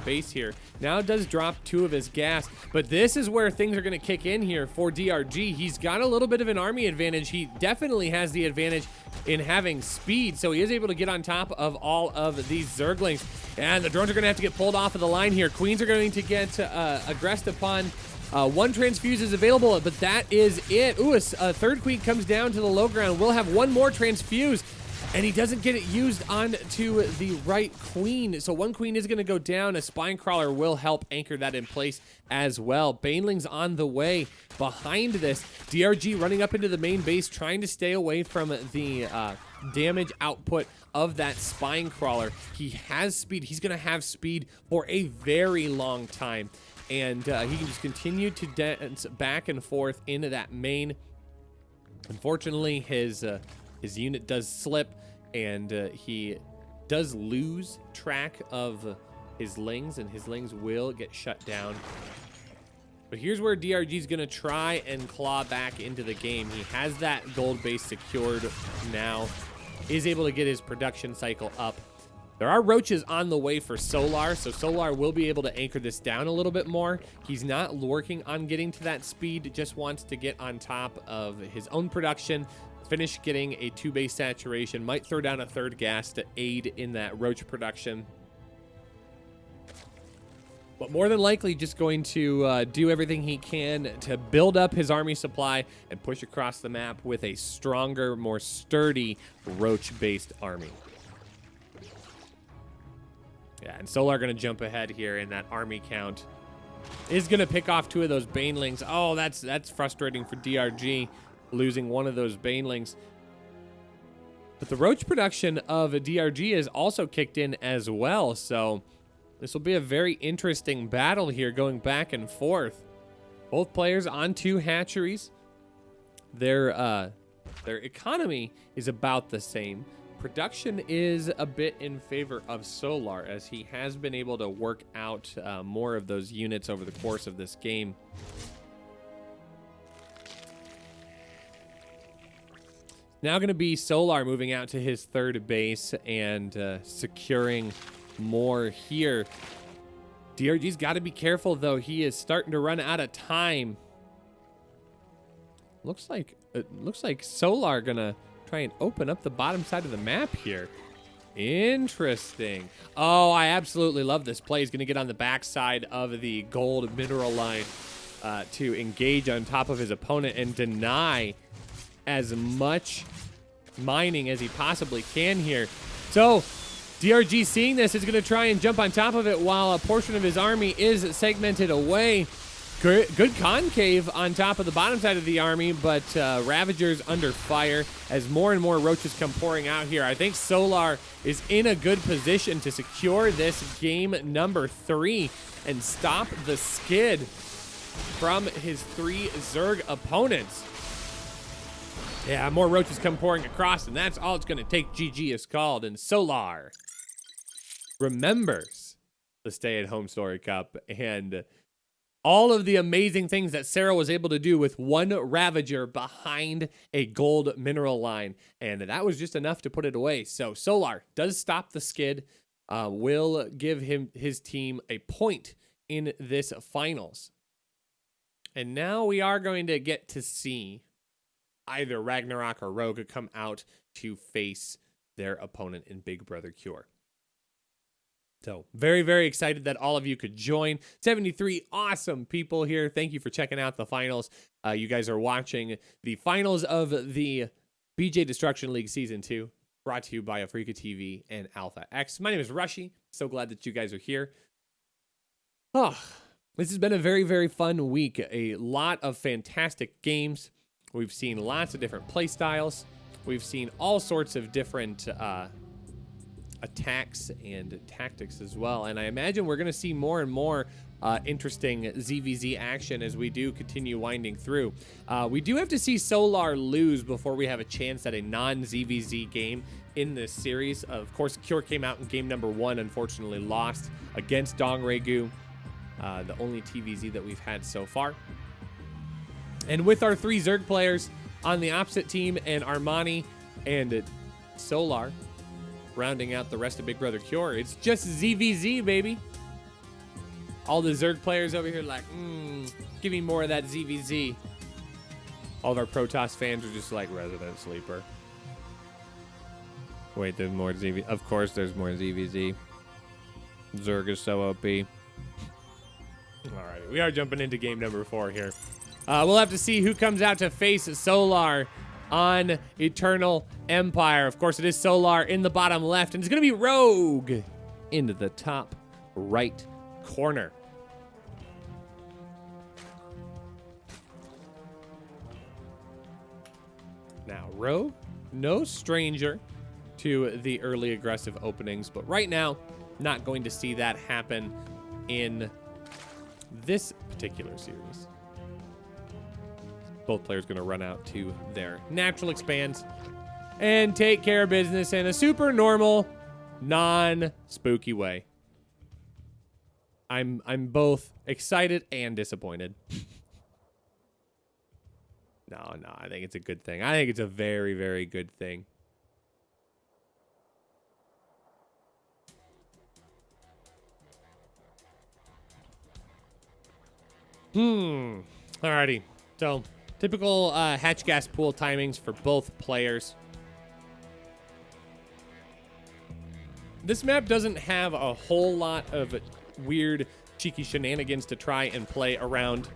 base here. Now does drop 2 of his gas, but this is where things are going to kick in here for DRG. He's got a little bit of an army advantage. He definitely has the advantage in having speed, so he is able to get on top of all of these Zerglings. And the drones are going to have to get pulled off of the line here. Queens are going to get aggressed upon. 1 transfuse is available, but that is it. Ooh, a third queen comes down to the low ground. We'll have 1 more transfuse. And he doesn't get it used onto the right queen. So 1 queen is going to go down. A spine crawler will help anchor that in place as well. Baneling's on the way behind this. DRG running up into the main base, trying to stay away from the damage output of that spine crawler. He has speed. He's going to have speed for a very long time. And he can just continue to dance back and forth into that main. Unfortunately, his unit does slip, and he does lose track of his lings, and his lings will get shut down. But here's where DRG is going to try and claw back into the game. He has that gold base secured now, is able to get his production cycle up. There are roaches on the way for Solar, so Solar will be able to anchor this down a little bit more. He's not working on getting to that speed, just wants to get on top of his own production, finish getting a 2 base saturation, might throw down a 3rd gas to aid in that roach production. But more than likely just going to do everything he can to build up his army supply and push across the map with a stronger, more sturdy roach-based army. Yeah, and Solar going to jump ahead here, and that army count is going to pick off 2 of those banelings. Oh, that's frustrating for DRG, losing 1 of those banelings. But the roach production of a DRG is also kicked in as well, so this will be a very interesting battle here, going back and forth. Both players on 2 hatcheries. Their economy is about the same. Production is a bit in favor of Solar, as he has been able to work out more of those units over the course of this game. Now going to be Solar moving out to his 3rd base and securing more here. DRG's got to be careful, though. He is starting to run out of time. Looks like Solar gonna try and open up the bottom side of the map here. Interesting. Oh, I absolutely love this play. He's going to get on the backside of the gold mineral line to engage on top of his opponent and deny as much mining as he possibly can here. So DRG, seeing this, is going to try and jump on top of it while a portion of his army is segmented away. Good concave on top of the bottom side of the army, but Ravagers under fire as more and more roaches come pouring out here. I think Solar is in a good position to secure this game number 3 and stop the skid from his 3 Zerg opponents. Yeah, more roaches come pouring across, and that's all it's going to take. GG is called, and Solar remembers the stay-at-home story cup and all of the amazing things that Sarah was able to do with 1 Ravager behind a gold mineral line. And that was just enough to put it away. So Solar does stop the skid, will give his team a point in this finals. And now we are going to get to see either Ragnarok or Rogue come out to face their opponent in Big Brother Cure. So very, very excited that all of you could join. 73 awesome people here. Thank you for checking out the finals. You guys are watching the finals of the BJ Destruction League Season 2, brought to you by afreecaTV and Alpha X. My name is Rushy. So glad that you guys are here. Oh, this has been a very, very fun week. A lot of fantastic games. We've seen lots of different play styles. We've seen all sorts of different attacks and tactics as well, and I imagine we're going to see more and more interesting ZVZ action as we do continue winding through. We do have to see Solar lose before we have a chance at a non-ZVZ game in this series. Of course, Cure came out in game number 1, unfortunately lost against Dongregu, the only TVZ that we've had so far. And with our 3 Zerg players on the opposite team and Armani and Solar rounding out the rest of Big Brother Cure, it's just ZVZ, baby. All the Zerg players over here like, give me more of that ZVZ. All of our Protoss fans are just like, Resident Sleeper. Wait, there's more ZV. Of course there's more ZVZ. Zerg is so OP. Alright, we are jumping into game number 4 here. We'll have to see who comes out to face Solar on Eternal Empire. Of course, it is Solar in the bottom left, and it's going to be Rogue into the top right corner. Now, Rogue, no stranger to the early aggressive openings, but right now, not going to see that happen in this particular series. Both players going to run out to their natural expands and take care of business in a super normal, non-spooky way. I'm both excited and disappointed. No, I think it's a good thing. I think it's a very, very good thing. Alrighty. So, typical hatch gas pool timings for both players. This map doesn't have a whole lot of weird, cheeky shenanigans to try and play around.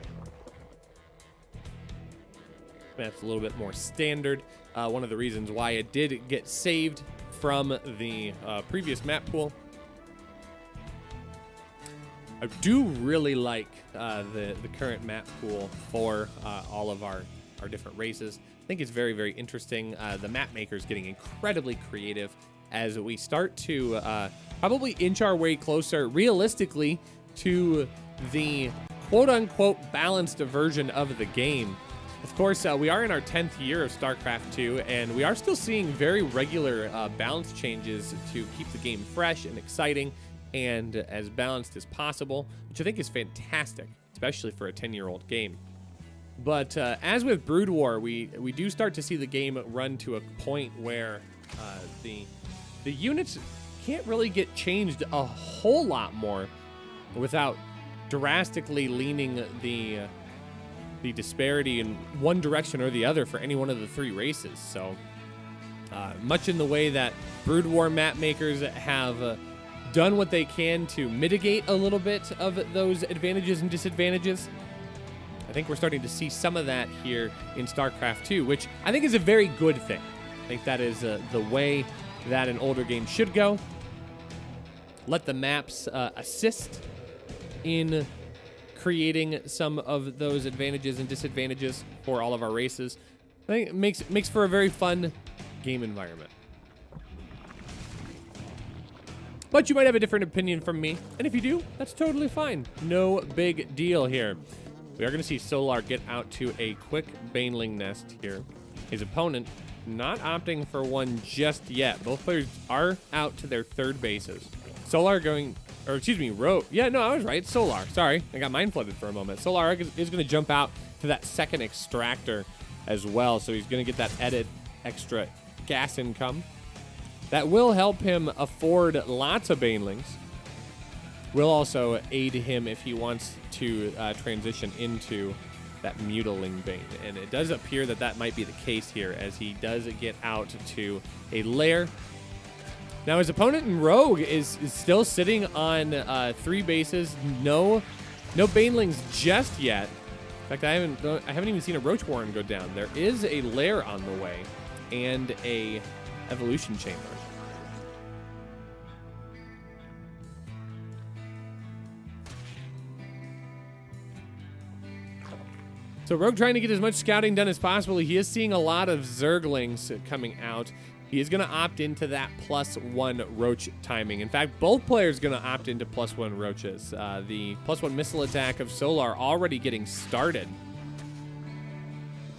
Map's a little bit more standard. One of the reasons why it did get saved from the previous map pool. I do really like the current map pool for all of our different races. I think it's very, very interesting. The map maker's getting incredibly creative as we start to probably inch our way closer, realistically, to the quote-unquote balanced version of the game. Of course, we are in our 10th year of StarCraft 2, and we are still seeing very regular balance changes to keep the game fresh and exciting and as balanced as possible, which I think is fantastic, especially for a 10-year-old game. But as with Brood War, we do start to see the game run to a point where the units can't really get changed a whole lot more without drastically leaning the disparity in one direction or the other for any one of the 3 races. So much in the way that Brood War map makers have done what they can to mitigate a little bit of those advantages and disadvantages, I think we're starting to see some of that here in StarCraft 2, which I think is a very good thing. I think that is the way that an older game should go. Let the maps assist in creating some of those advantages and disadvantages for all of our races. I think it makes for a very fun game environment. But you might have a different opinion from me, and if you do, that's totally fine. No big deal here. We are going to see Solar get out to a quick Baneling nest here. His opponent not opting for one just yet. Both players are out to their 3rd bases. Solar going, or excuse me, Rogue. Yeah, no, I was right. Solar. Sorry, I got mind flooded for a moment. Solar is going to jump out to that 2nd extractor as well, so he's going to get that added extra gas income. That will help him afford lots of Banelings. Will also aid him if he wants to transition into that Mutiling Bane. And it does appear that that might be the case here as he does get out to a lair. Now his opponent in Rogue is still sitting on 3 bases. No Banelings just yet. In fact, I haven't even seen a Roach Warren go down. There is a lair on the way and a evolution chamber. So Rogue trying to get as much scouting done as possible. He is seeing a lot of Zerglings coming out. He is going to opt into that +1 Roach timing. In fact, both players going to opt into +1 Roaches. The +1 missile attack of Solar already getting started.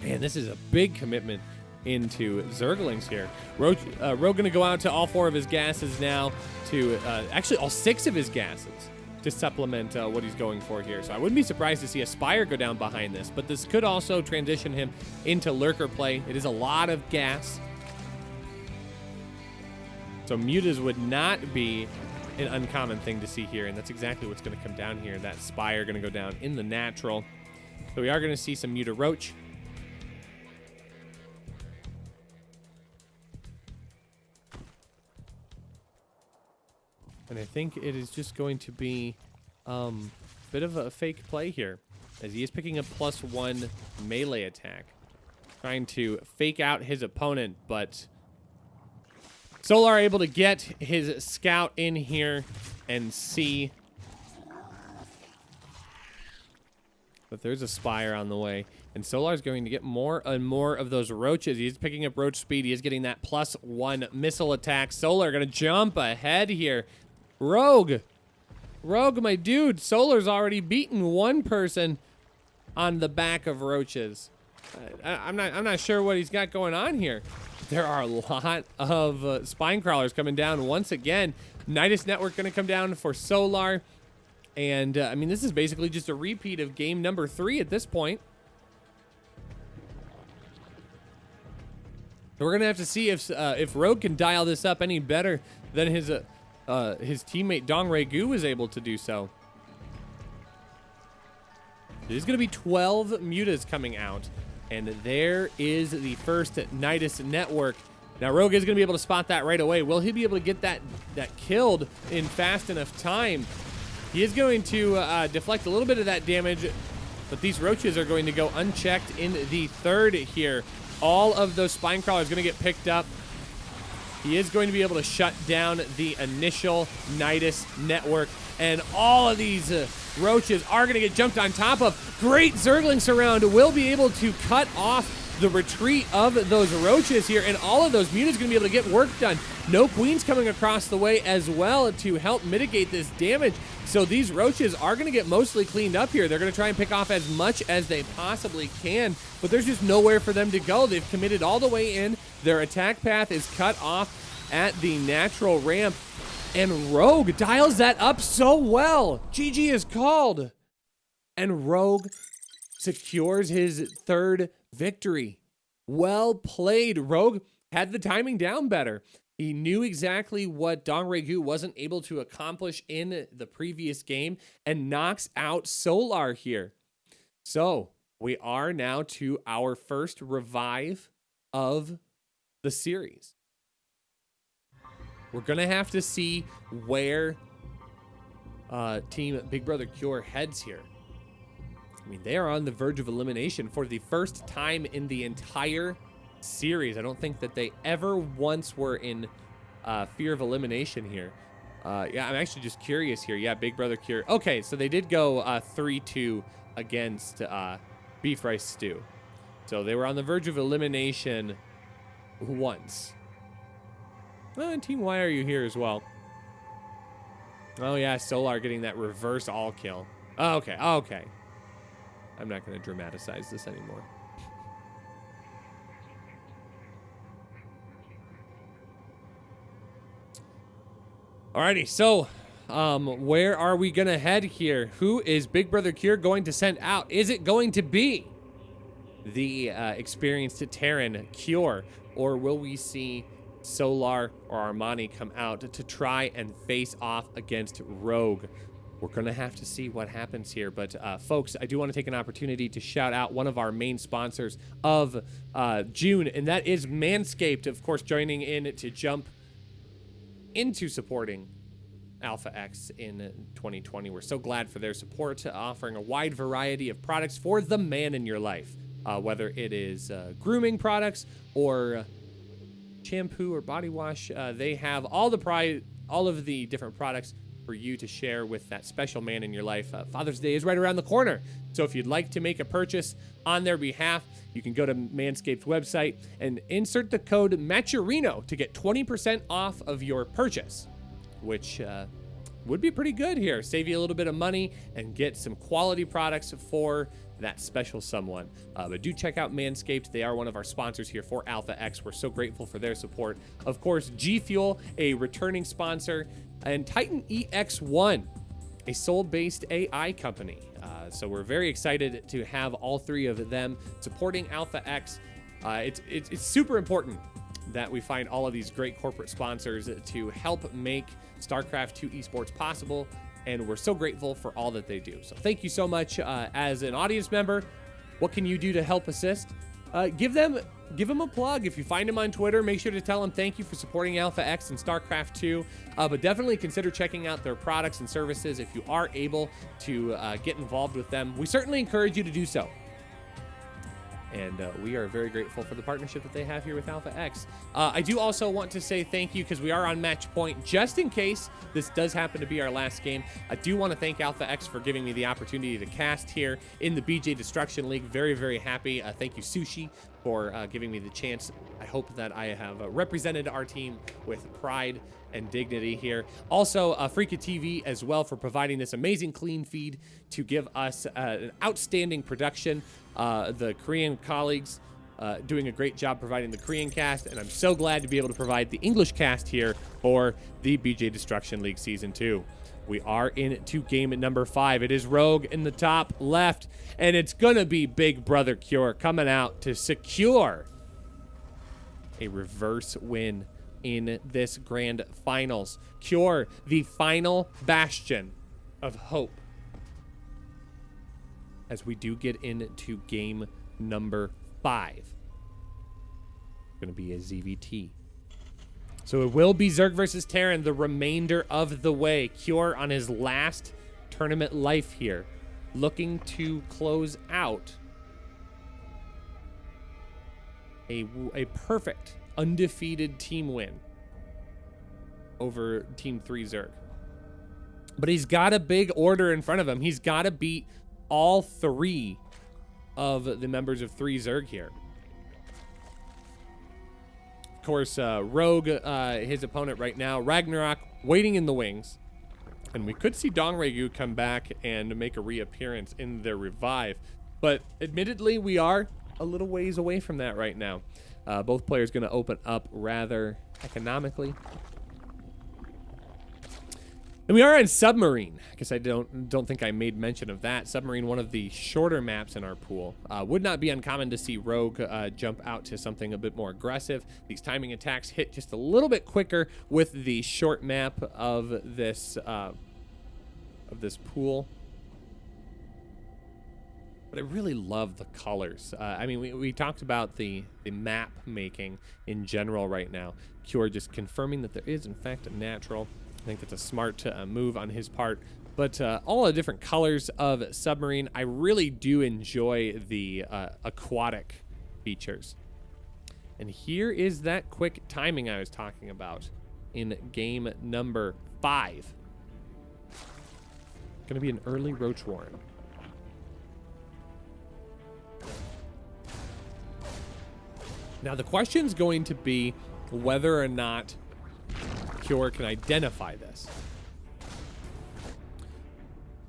Man, this is a big commitment into Zerglings here. Rogue going to go out to all 4 of his gases now to, actually all 6 of his gases to supplement what he's going for here. So I wouldn't be surprised to see a Spire go down behind this, but this could also transition him into Lurker play. It is a lot of gas. So mutas would not be an uncommon thing to see here, and that's exactly what's going to come down here. That Spire going to go down in the natural. So we are going to see some Muta Roach. And I think it is just going to be a bit of a fake play here, as he is picking a +1 melee attack, trying to fake out his opponent, but Solar able to get his scout in here and see that there's a Spire on the way. And Solar's going to get more and more of those roaches. He's picking up roach speed. He is getting that +1 missile attack. Solar going to jump ahead here. Rogue, my dude. Solar's already beaten one person on the back of roaches. I'm not sure what he's got going on here. There are a lot of spine crawlers coming down once again. Nidus Network going to come down for Solar. And, I mean, this is basically just a repeat of game number 3 at this point. So we're going to have to see if Rogue can dial this up any better than his teammate Dong Regu was able to do so. There's going to be 12 mutas coming out. And there is the first Nidus Network. Now, Rogue is going to be able to spot that right away. Will he be able to get that killed in fast enough time? He is going to deflect a little bit of that damage, but these roaches are going to go unchecked in the third here. All of those spine crawlers are going to get picked up. He is going to be able to shut down the initial Nidus Network, and all of these roaches are going to get jumped on top of. Great Zergling surround will be able to cut off the retreat of those roaches here, and all of those mutas going to be able to get work done. No queens coming across the way as well to help mitigate this damage. So these roaches are going to get mostly cleaned up here. They're going to try and pick off as much as they possibly can, but there's just nowhere for them to go. They've committed all the way in. Their attack path is cut off at the natural ramp, and Rogue dials that up so well. GG is called, and Rogue secures his third victory. Well played. Rogue had the timing down better. He knew exactly what Dong Regu wasn't able to accomplish in the previous game and knocks out Solar here. So we are now to our first revive of the series. We're going to have to see where Team Big Brother Cure heads here. I mean, they are on the verge of elimination for the first time in the entire series. I don't think that they ever once were in fear of elimination here. Yeah, I'm actually just curious here. Yeah, Big Brother Cure. Okay, so they did go 3-2 against Beef Rice Stew. So they were on the verge of elimination once. Well, and Team Y, are you here as well? Oh, yeah, Solar getting that reverse all kill. Oh, okay, okay. I'm not going to dramatize this anymore. Alrighty, so where are we going to head here? Who is Big Brother Cure going to send out? Is it going to be the experienced Terran Cure, or will we see Solar or Armani come out to try and face off against Rogue? We're going to have to see what happens here. But folks, I do want to take an opportunity to shout out one of our main sponsors of June, and that is Manscaped, of course, joining in to jump into supporting Alpha X in 2020. We're so glad for their support, offering a wide variety of products for the man in your life, whether it is grooming products or shampoo or body wash. They have all of the different products for you to share with that special man in your life. Father's Day is right around the corner. So if you'd like to make a purchase on their behalf, you can go to Manscaped's website and insert the code Maturino to get 20% off of your purchase, which would be pretty good here. Save you a little bit of money and get some quality products for that special someone. But do check out Manscaped. They are one of our sponsors here for Alpha X. We're so grateful for their support. Of course, G Fuel, a returning sponsor, and Titan EX1, a Seoul-based AI company. So we're very excited to have all three of them supporting Alpha X. It's super important that we find all of these great corporate sponsors to help make StarCraft 2 esports possible, and we're so grateful for all that they do. So thank you so much. As an audience member, what can you do to help assist? Give them a plug. If you find them on Twitter, make sure to tell them thank you for supporting Alpha X and StarCraft 2. But definitely consider checking out their products and services if you are able to get involved with them. We certainly encourage you to do so. And we are very grateful for the partnership that they have here with Alpha X. I do also want to say thank you because we are on match point. Just in case this does happen to be our last game, I do want to thank Alpha X for giving me the opportunity to cast here in the BJ Destruction League. Very, very happy. Thank you, Sushi, for giving me the chance. I hope that I have represented our team with pride and dignity here. Also, afreecaTV as well for providing this amazing clean feed to give us an outstanding production. The Korean colleagues doing a great job providing the Korean cast, and I'm so glad to be able to provide the English cast here for the BJ Destruction League Season 2. We are into game number 5. It is Rogue in the top left, and it's gonna be Big Brother Cure coming out to secure a reverse win in this grand finals. Cure, the final bastion of hope, as we do get into game number 5. It's going to be a ZVT. So it will be Zerg versus Terran the remainder of the way. Cure on his last tournament life here, looking to close out a perfect undefeated team win over Team 3 Zerg. But he's got a big order in front of him. He's got to beat all 3 of the members of 3 Zerg here. Of course, Rogue, his opponent right now, Ragnarok, waiting in the wings. And we could see Dongregu come back and make a reappearance in their revive. But admittedly, we are a little ways away from that right now. Both players going to open up rather economically. And we are on Submarine. I guess I don't think I made mention of that. Submarine, one of the shorter maps in our pool. Would not be uncommon to see Rogue jump out to something a bit more aggressive. These timing attacks hit just a little bit quicker with the short map of this pool. But I really love the colors. I mean, we talked about the map making in general right now. Cure just confirming that there is, in fact, a natural. I think that's a smart move on his part. But all the different colors of Submarine, I really do enjoy the aquatic features. And here is that quick timing I was talking about in game number 5. Going to be an early Roach Warren. Now the question's going to be whether or not Cure can identify this.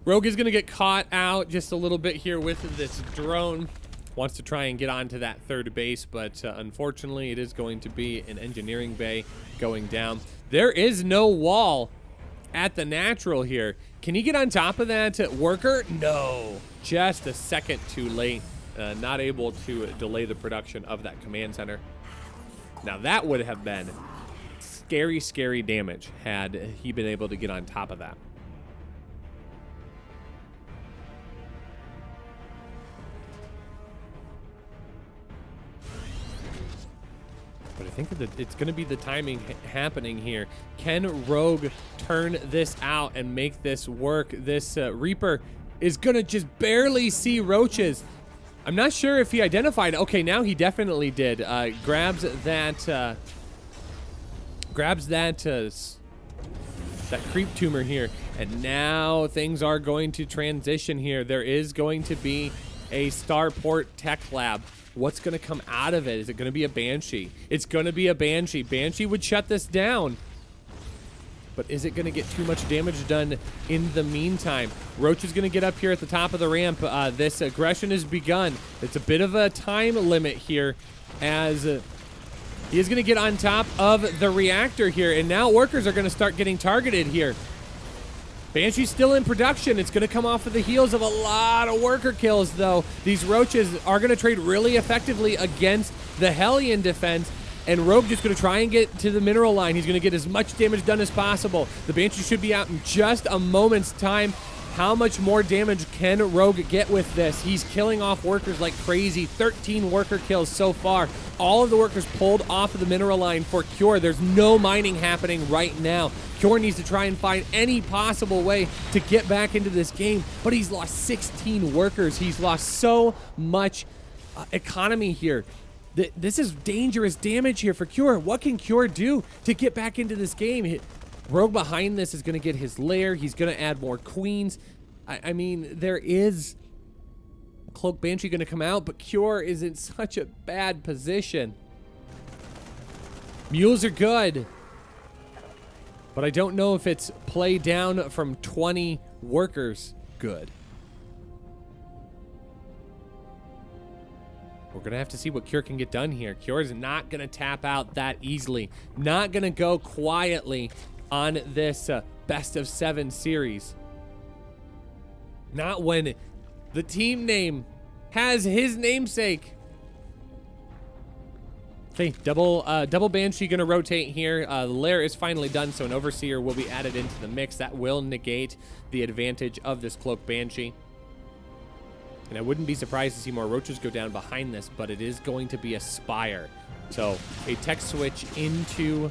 Rogue is going to get caught out just a little bit here with this drone. Wants to try and get onto that third base, but unfortunately it is going to be an engineering bay going down. There is no wall at the natural here. Can he get on top of that worker? No, just a second too late. Not able to delay the production of that command center. Now that would have been scary, scary damage had he been able to get on top of that. But I think that it's going to be the timing happening here. Can Rogue turn this out and make this work? This Reaper is going to just barely see roaches. I'm not sure if he identified. Okay, now he definitely did. Grabs that creep tumor here, and now things are going to transition here. There is going to be a Starport Tech Lab. What's going to come out of it? Is it going to be a Banshee? It's going to be a Banshee. Banshee would shut this down. but is it going to get too much damage done in the meantime? Roach is going to get up here at the top of the ramp. This aggression has begun. It's a bit of a time limit here as he is going to get on top of the reactor here, and now workers are going to start getting targeted here. Banshee's still in production. It's going to come off of the heels of a lot of worker kills, though. These roaches are going to trade really effectively against the Hellion defense, and Rogue just going to try and get to the mineral line. He's going to get as much damage done as possible. The Banshee should be out in just a moment's time. How much more damage can Rogue get with this? He's killing off workers like crazy. 13 worker kills so far. All of the workers pulled off of the mineral line for Cure. There's no mining happening right now. Cure needs to try and find any possible way to get back into this game, but he's lost 16 workers. He's lost so much economy here. This is dangerous damage here for Cure. What can Cure do to get back into this game? Rogue behind this is going to get his lair. He's going to add more queens. I mean, there is Cloak Banshee going to come out, but Cure is in such a bad position. Mules are good, but I don't know if it's play down from 20 workers good. We're going to have to see what Cure can get done here. Cure is not going to tap out that easily. Not going to go quietly on this best of 7 series. Not when the team name has his namesake. Okay, double Banshee gonna rotate here. The lair is finally done, so an Overseer will be added into the mix. That will negate the advantage of this Cloak Banshee. And I wouldn't be surprised to see more roaches go down behind this, but it is going to be a Spire. So a tech switch into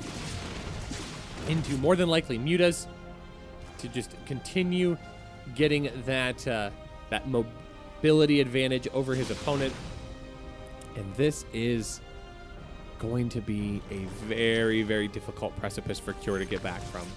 more than likely Mutas to just continue getting that that mobility advantage over his opponent. And this is going to be a very, very difficult precipice for Cure to get back from.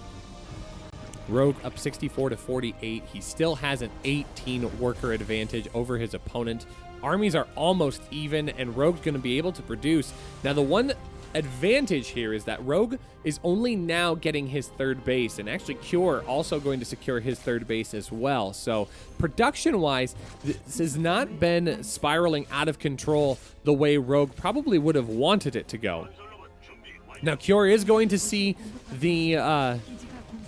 Rogue up 64 to 48. He still has an 18 worker advantage over his opponent. Armies are almost even, and Rogue's going to be able to produce. Now, the one advantage here is that Rogue is only now getting his third base, and actually Cure also going to secure his third base as well. So production-wise, this has not been spiraling out of control the way Rogue probably would have wanted it to go. Now, Cure is going to see the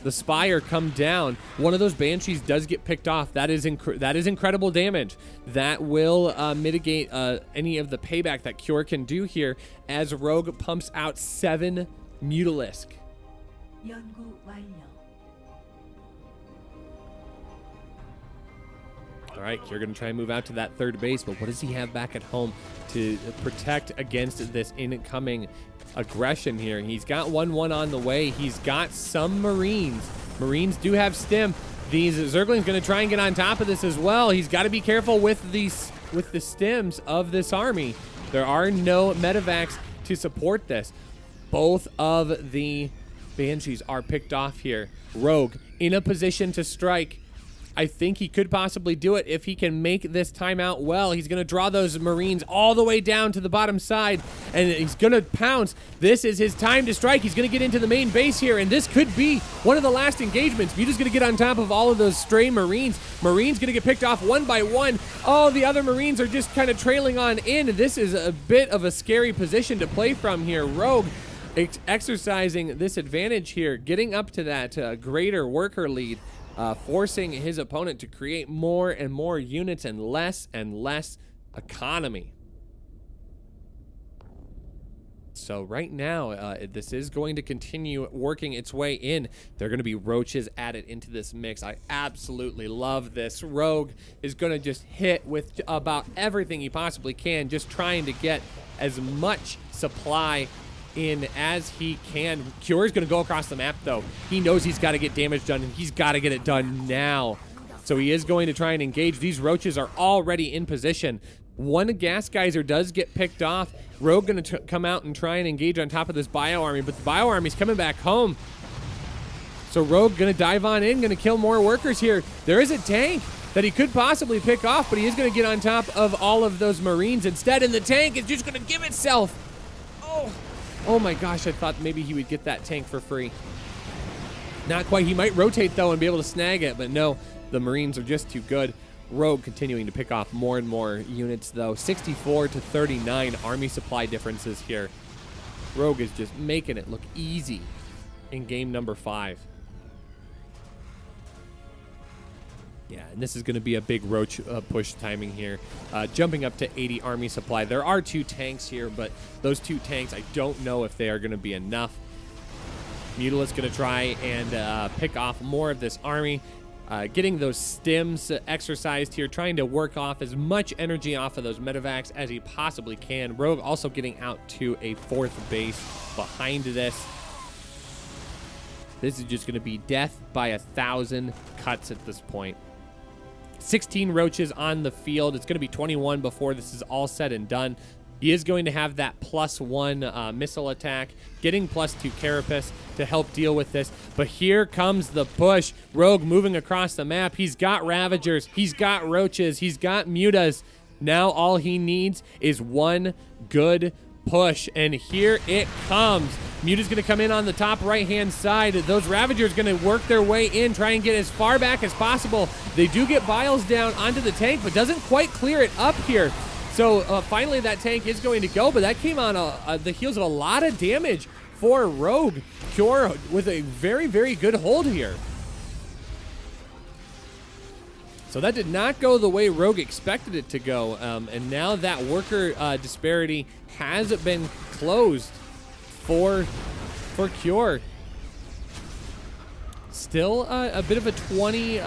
Spire come down. One of those Banshees does get picked off. That is incredible damage. That will mitigate any of the payback that Cure can do here as Rogue pumps out 7 Mutalisk. All right, Cure going to try and move out to that third base, but what does he have back at home to protect against this incoming aggression here? He's got 1-1 on the way. He's got some Marines. Marines do have stim. These Zerglings going to try and get on top of this as well. He's got to be careful with the stims of this army. There are no medevacs to support this. Both of the Banshees are picked off here. Rogue in a position to strike. I think he could possibly do it if he can make this timeout well. He's going to draw those Marines all the way down to the bottom side, and he's going to pounce. This is his time to strike. He's going to get into the main base here, and this could be one of the last engagements. Muta's going to get on top of all of those stray Marines. Marines going to get picked off one by one. Oh, the other Marines are just kind of trailing on in. This is a bit of a scary position to play from here. Rogue exercising this advantage here, getting up to that greater worker lead. Forcing his opponent to create more and more units and less economy. So right now, this is going to continue working its way in. There are going to be roaches added into this mix. I absolutely love this. Rogue is going to just hit with about everything he possibly can, just trying to get as much supply in as he can. Cure is going to go across the map, though. He knows he's got to get damage done, and he's got to get it done now. So he is going to try and engage. These roaches are already in position. One gas geyser does get picked off. Rogue going to come out and try and engage on top of this bio army, but the bio army's coming back home. So Rogue going to dive on in, going to kill more workers here. There is a tank that he could possibly pick off, but he is going to get on top of all of those Marines instead, and the tank is just going to give itself. Oh my gosh, I thought maybe he would get that tank for free. Not quite. He might rotate, though, and be able to snag it, but no, the Marines are just too good. Rogue continuing to pick off more and more units, though. 64 to 39 army supply differences here. Rogue is just making it look easy in game number 5. Yeah, and this is going to be a big roach push timing here. Jumping up to 80 army supply. There are 2 tanks here, but those 2 tanks, I don't know if they are going to be enough. Mutila's going to try and pick off more of this army. Getting those stims exercised here, trying to work off as much energy off of those medevacs as he possibly can. Rogue also getting out to a 4th base behind this. This is just going to be death by 1,000 cuts at this point. 16 roaches on the field. It's going to be 21 before this is all said and done. He is going to have that +1 missile attack, getting +2 carapace to help deal with this. But here comes the push. Rogue moving across the map. He's got Ravagers. He's got Roaches. He's got Mutas. Now all he needs is one good push. And here it comes. Muta's going to come in on the top right-hand side. Those Ravagers going to work their way in, try and get as far back as possible. They do get Biles down onto the tank, but doesn't quite clear it up here. So finally that tank is going to go, but that came on the heels of a lot of damage for Rogue. Cure with a very, very good hold here. So that did not go the way Rogue expected it to go. And now that worker disparity has been closed for Cure. Still a bit of a 20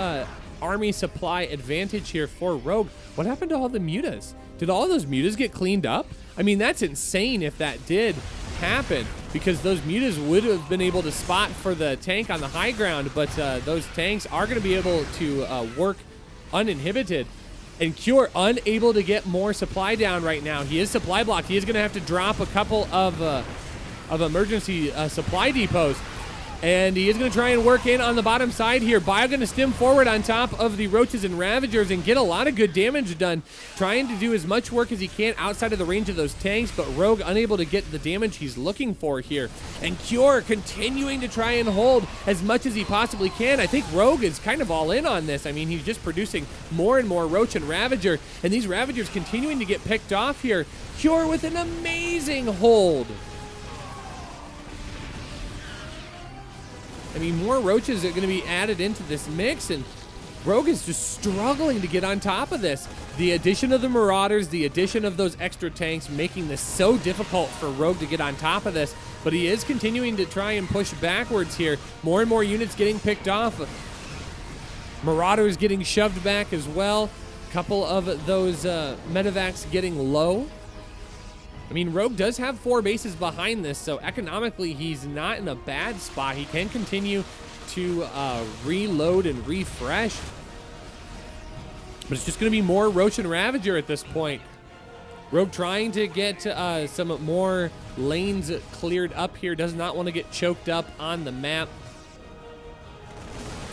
army supply advantage here for Rogue. What happened to all the Mutas? Did all those Mutas get cleaned up? I mean, that's insane if that did happen, because those Mutas would have been able to spot for the tank on the high ground, but those tanks are going to be able to work uninhibited. And Cure unable to get more supply down right now. He is supply blocked. He is going to have to drop a couple of emergency supply depots. And he is going to try and work in on the bottom side here. Bio going to stem forward on top of the Roaches and Ravagers and get a lot of good damage done. Trying to do as much work as he can outside of the range of those tanks, but Rogue unable to get the damage he's looking for here. And Cure continuing to try and hold as much as he possibly can. I think Rogue is kind of all in on this. I mean, he's just producing more and more Roach and Ravager, and these Ravagers continuing to get picked off here. Cure with an amazing hold. I mean, more Roaches are going to be added into this mix, and Rogue is just struggling to get on top of this. The addition of the Marauders, the addition of those extra tanks, making this so difficult for Rogue to get on top of this, but he is continuing to try and push backwards here. More and more units getting picked off. Marauders getting shoved back as well. A couple of those medevacs getting low. I mean, Rogue does have 4 bases behind this, so economically he's not in a bad spot. He can continue to reload and refresh. But it's just going to be more Roach and Ravager at this point. Rogue trying to get some more lanes cleared up here. Does not want to get choked up on the map.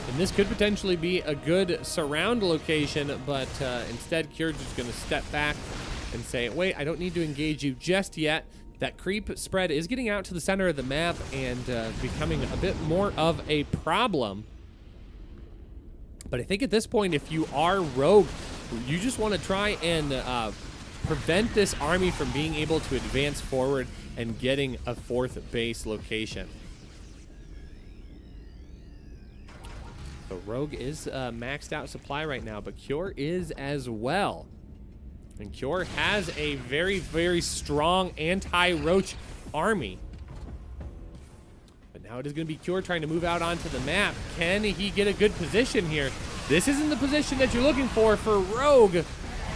And this could potentially be a good surround location, but instead Cure's just going to step back and say, wait, I don't need to engage you just yet. That creep spread is getting out to the center of the map and becoming a bit more of a problem. But I think at this point, if you are Rogue, you just want to try and prevent this army from being able to advance forward and getting a 4th base location. So Rogue is maxed out supply right now, but Cure is as well. And Cure has a very, very strong anti-Roach army. But now it is going to be Cure trying to move out onto the map. Can he get a good position here? This isn't the position that you're looking for Rogue.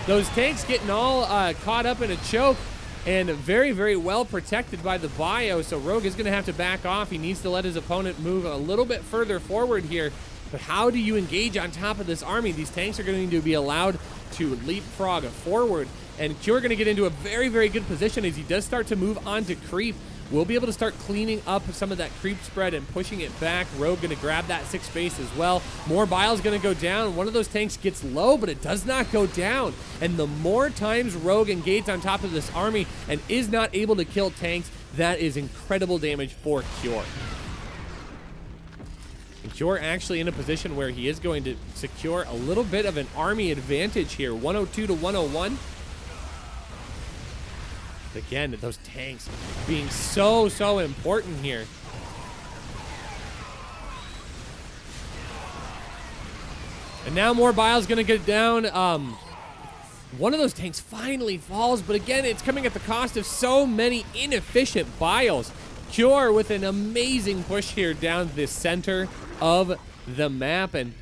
Those tanks getting all caught up in a choke and very, very well protected by the bio. So Rogue is going to have to back off. He needs to let his opponent move a little bit further forward here. But how do you engage on top of this army? These tanks are going to be allowed to leapfrog forward. And Cure going to get into a very, very good position as he does start to move on to creep. We'll be able to start cleaning up some of that creep spread and pushing it back. Rogue going to grab that 6th base as well. More Bile's going to go down. One of those tanks gets low, but it does not go down. And the more times Rogue engages on top of this army and is not able to kill tanks, that is incredible damage for Cure. Cure actually in a position where he is going to secure a little bit of an army advantage here. 102 to 101. Again, those tanks being so important here. And now more Bile's gonna get down. One of those tanks finally falls, but again, it's coming at the cost of so many inefficient Biles. Cure with an amazing push here down the center of the map, and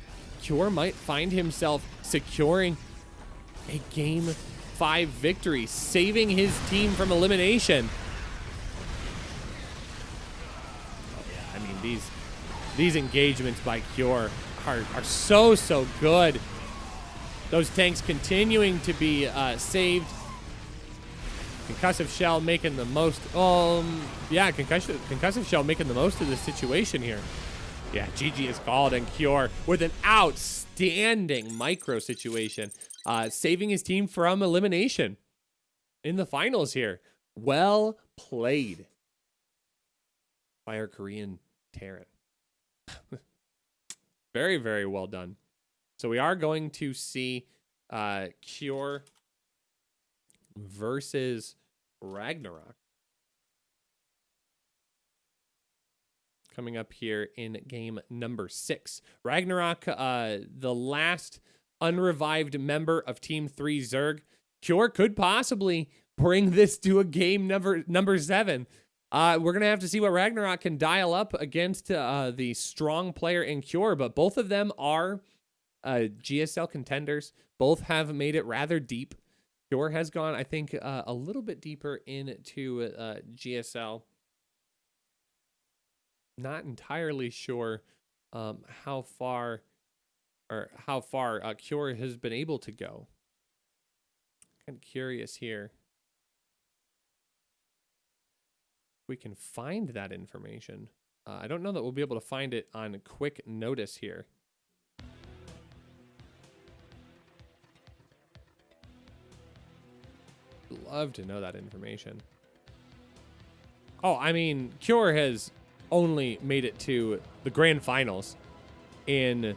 Cure might find himself securing a Game 5 victory, saving his team from elimination. Oh yeah, I mean, these engagements by Cure are so good. Those tanks continuing to be saved. Concussive Shell making the most. Yeah, Concussive Shell making the most of this situation here. Yeah, GG is called, and Cure with an outstanding micro situation, saving his team from elimination in the finals here. Well played by our Korean Terran. Very well done. So we are going to see Cure versus Ragnarok coming up here in game number 6. Ragnarok, the last unrevived member of Team 3 Zerg. Cure could possibly bring this to a game number 7. We're going to have to see what Ragnarok can dial up against the strong player in Cure, but both of them are GSL contenders. Both have made it rather deep. Cure has gone, I think, a little bit deeper into GSL. Not entirely sure how far Cure has been able to go. Kind of curious here. We can find that information. I don't know that we'll be able to find it on quick notice here. Love to know that information. Oh, I mean, Cure has only made it to the grand finals in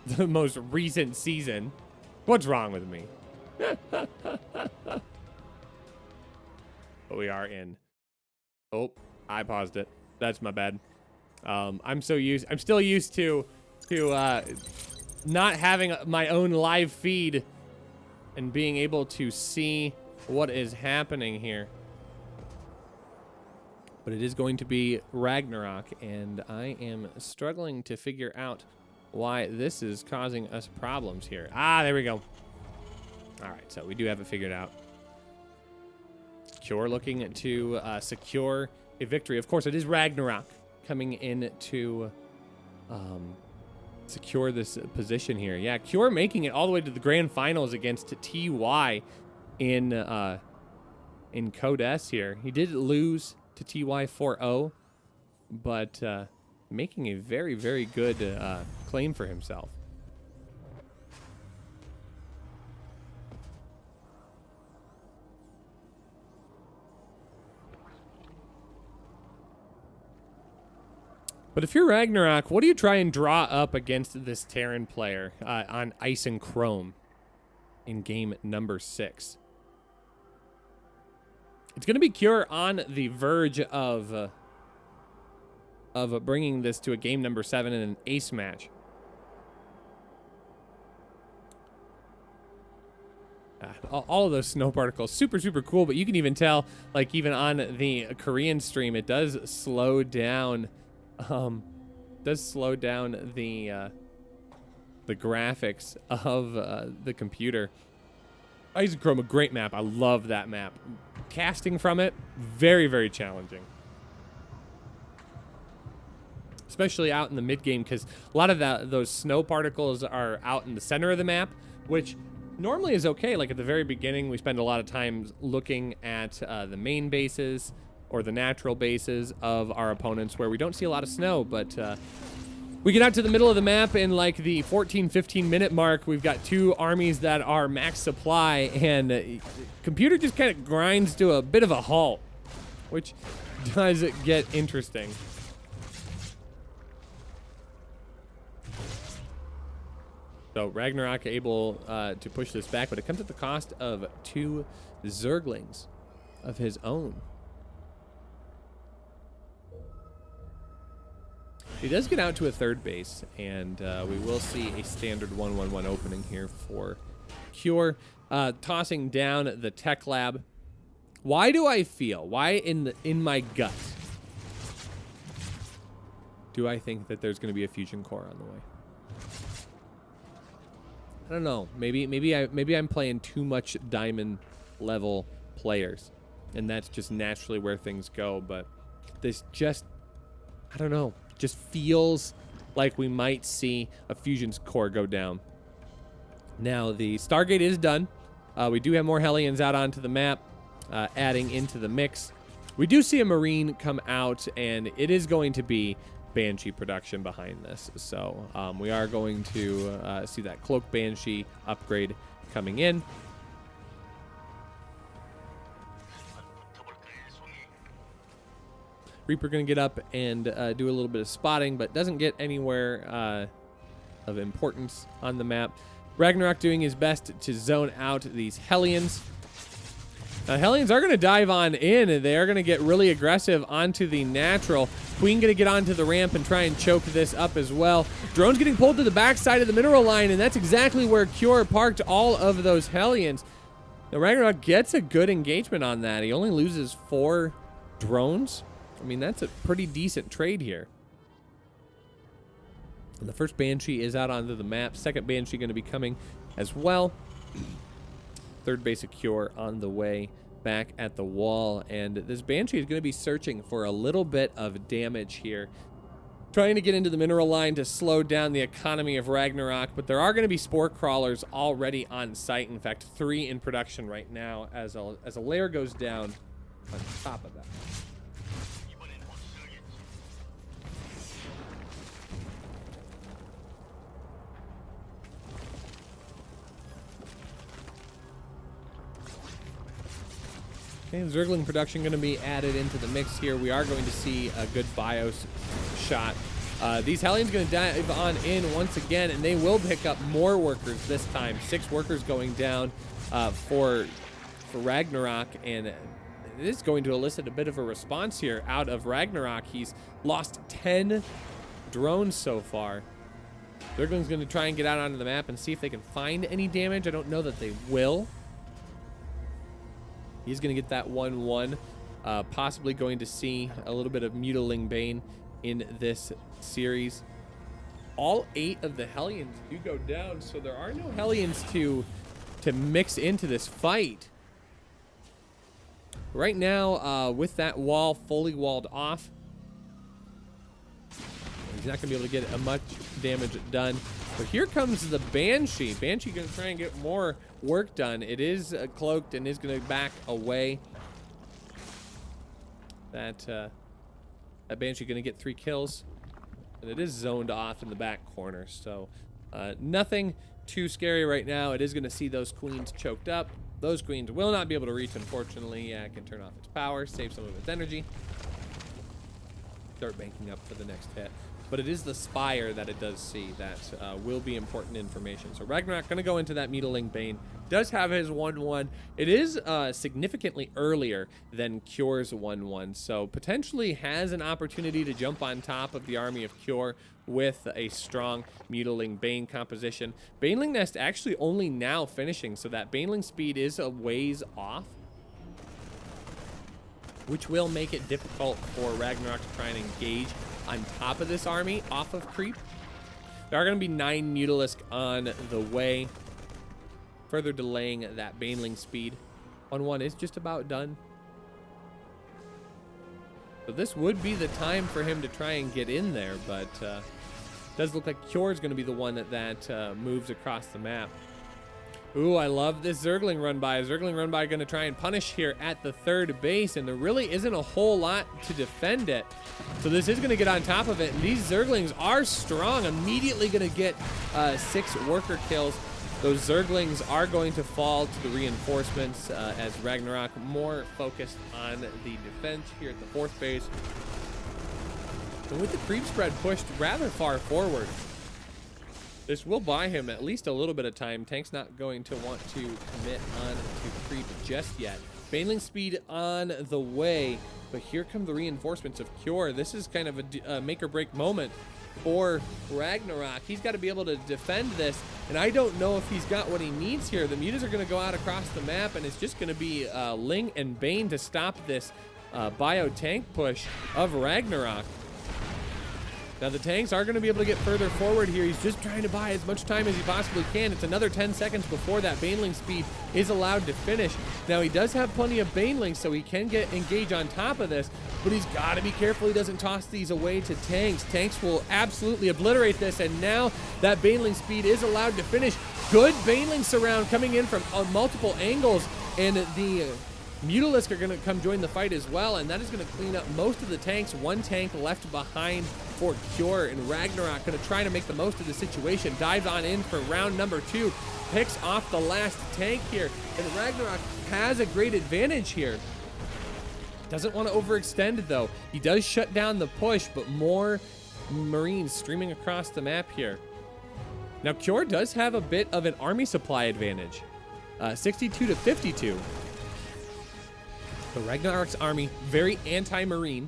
the most recent season. What's wrong with me? But we are in. Oh, I paused it. That's my bad. I'm still used to not having my own live feed and being able to see what is happening here. But it is going to be Ragnarok, and I am struggling to figure out why this is causing us problems here. Ah, there we go. All right, so we do have it figured out. Cure looking to secure a victory. Of course, it is Ragnarok coming in to secure this position here. Yeah, Cure making it all the way to the grand finals against TY in Code S here. He did lose to TY 4-0, but making a very good claim for himself. But if you're Ragnarok, what do you try and draw up against this Terran player on Ice and Chrome in game number 6? It's going to be Cure on the verge of bringing this to a game number 7 in an ace match. All of those snow particles, super cool, but you can even tell, like, even on the Korean stream, it does slow down. The graphics of the computer. Ice and Chrome, a great map. I love that map. Casting from it, very challenging. Especially out in the mid game, because a lot of those snow particles are out in the center of the map, which normally is okay. Like at the very beginning, we spend a lot of time looking at the main bases or the natural bases of our opponents where we don't see a lot of snow, but we get out to the middle of the map in like the 14-15 minute mark. We've got two armies that are max supply, and computer just kind of grinds to a bit of a halt, which does get interesting. So Ragnarok able to push this back, but it comes at the cost of 2 Zerglings of his own. He does get out to a third base, and we will see a standard 1-1-1 opening here for Cure. Tossing down the Tech Lab. Why do I feel, why in my gut do I think that there's going to be a fusion core on the way? I don't know. Maybe I'm playing too much diamond level players, and that's just naturally where things go. But this just, I don't know, just feels like we might see a fusion's core go down. Now the Stargate is done. We do have more Hellions out onto the map, adding into the mix. We do see a Marine come out, and it is going to be Banshee production behind this. So we are going to see that Cloak Banshee upgrade coming in. Reaper going to get up and do a little bit of spotting, but doesn't get anywhere of importance on the map. Ragnarok doing his best to zone out these Hellions. Now, Hellions are going to dive on in. They are going to get really aggressive onto the natural. Queen going to get onto the ramp and try and choke this up as well. Drone's getting pulled to the backside of the mineral line, and that's exactly where Cure parked all of those Hellions. Now, Ragnarok gets a good engagement on that. He only loses 4 drones. I mean, that's a pretty decent trade here. And the first Banshee is out onto the map. Second Banshee going to be coming as well. Third base of Cure on the way back at the wall. And this Banshee is going to be searching for a little bit of damage here. Trying to get into the mineral line to slow down the economy of Ragnarok. But there are going to be Spore Crawlers already on site. In fact, 3 in production right now as a layer goes down on top of that. Okay, Zergling production going to be added into the mix here. We are going to see a good BIOS shot. These Hellions going to dive on in once again, and they will pick up more workers this time. 6 workers going down for Ragnarok, and it is going to elicit a bit of a response here out of Ragnarok. He's lost 10 drones so far. Zergling's going to try and get out onto the map and see if they can find any damage. I don't know that they will. He's going to get that 1-1. Possibly going to see a little bit of Mutiling Bane in this series. All 8 of the Hellions do go down, so there are no Hellions to mix into this fight. Right now, with that wall fully walled off, he's not going to be able to get much damage done. But here comes the Banshee. Banshee going to try and get more work done. It is cloaked and is going to back away. That Banshee going to get 3 kills. And it is zoned off in the back corner. So nothing too scary right now. It is going to see those Queens choked up. Those Queens will not be able to reach, unfortunately. It can turn off its power, save some of its energy. Start banking up for the next hit. But it is the Spire that it does see that will be important information. So Ragnarok going to go into that Mutiling Bane. Does have his 1-1. It is significantly earlier than Cure's 1-1. So potentially has an opportunity to jump on top of the army of Cure with a strong Mutiling Bane composition. Baneling Nest actually only now finishing. So that Baneling speed is a ways off, which will make it difficult for Ragnarok to try and engage on top of this army off of creep. There are going to be 9 Mutalisk on the way, further delaying that Baneling speed. 1-1 is just about done. So this would be the time for him to try and get in there, but does look like Cure is going to be the one that moves across the map. Ooh, I love this Zergling run by. Zergling run by going to try and punish here at the third base, and there really isn't a whole lot to defend it. So this is going to get on top of it, and these Zerglings are strong. Immediately going to get 6 worker kills. Those Zerglings are going to fall to the reinforcements as Ragnarok more focused on the defense here at the 4th base. And with the creep spread pushed rather far forward, This will buy him at least a little bit of time. Tank's not going to want to commit on to creep just yet. Baneling speed on the way, but here come the reinforcements of Cure. This is kind of a make or break moment for Ragnarok. He's got to be able to defend this, and I don't know if he's got what he needs here. The mutas are going to go out across the map, and it's just going to be Ling and Bane to stop this bio tank push of Ragnarok. Now the tanks are going to be able to get further forward here. He's just trying to buy as much time as he possibly can. It's another 10 seconds before that Baneling speed is allowed to finish. Now he does have plenty of Banelings, so he can engage on top of this, but he's got to be careful he doesn't toss these away to tanks. Tanks will absolutely obliterate this, and now that Baneling speed is allowed to finish. Good Baneling surround coming in from multiple angles, and the Mutalisk are going to come join the fight as well, and that is going to clean up most of the tanks. One tank left behind for Cure, and Ragnarok going to try to make the most of the situation. Dives on in for round number 2, picks off the last tank here, and Ragnarok has a great advantage here. Doesn't want to overextend though. He does shut down the push, but more Marines streaming across the map here. Now Cure does have a bit of an army supply advantage, 62 to 52. But Ragnarok's army, very anti-marine.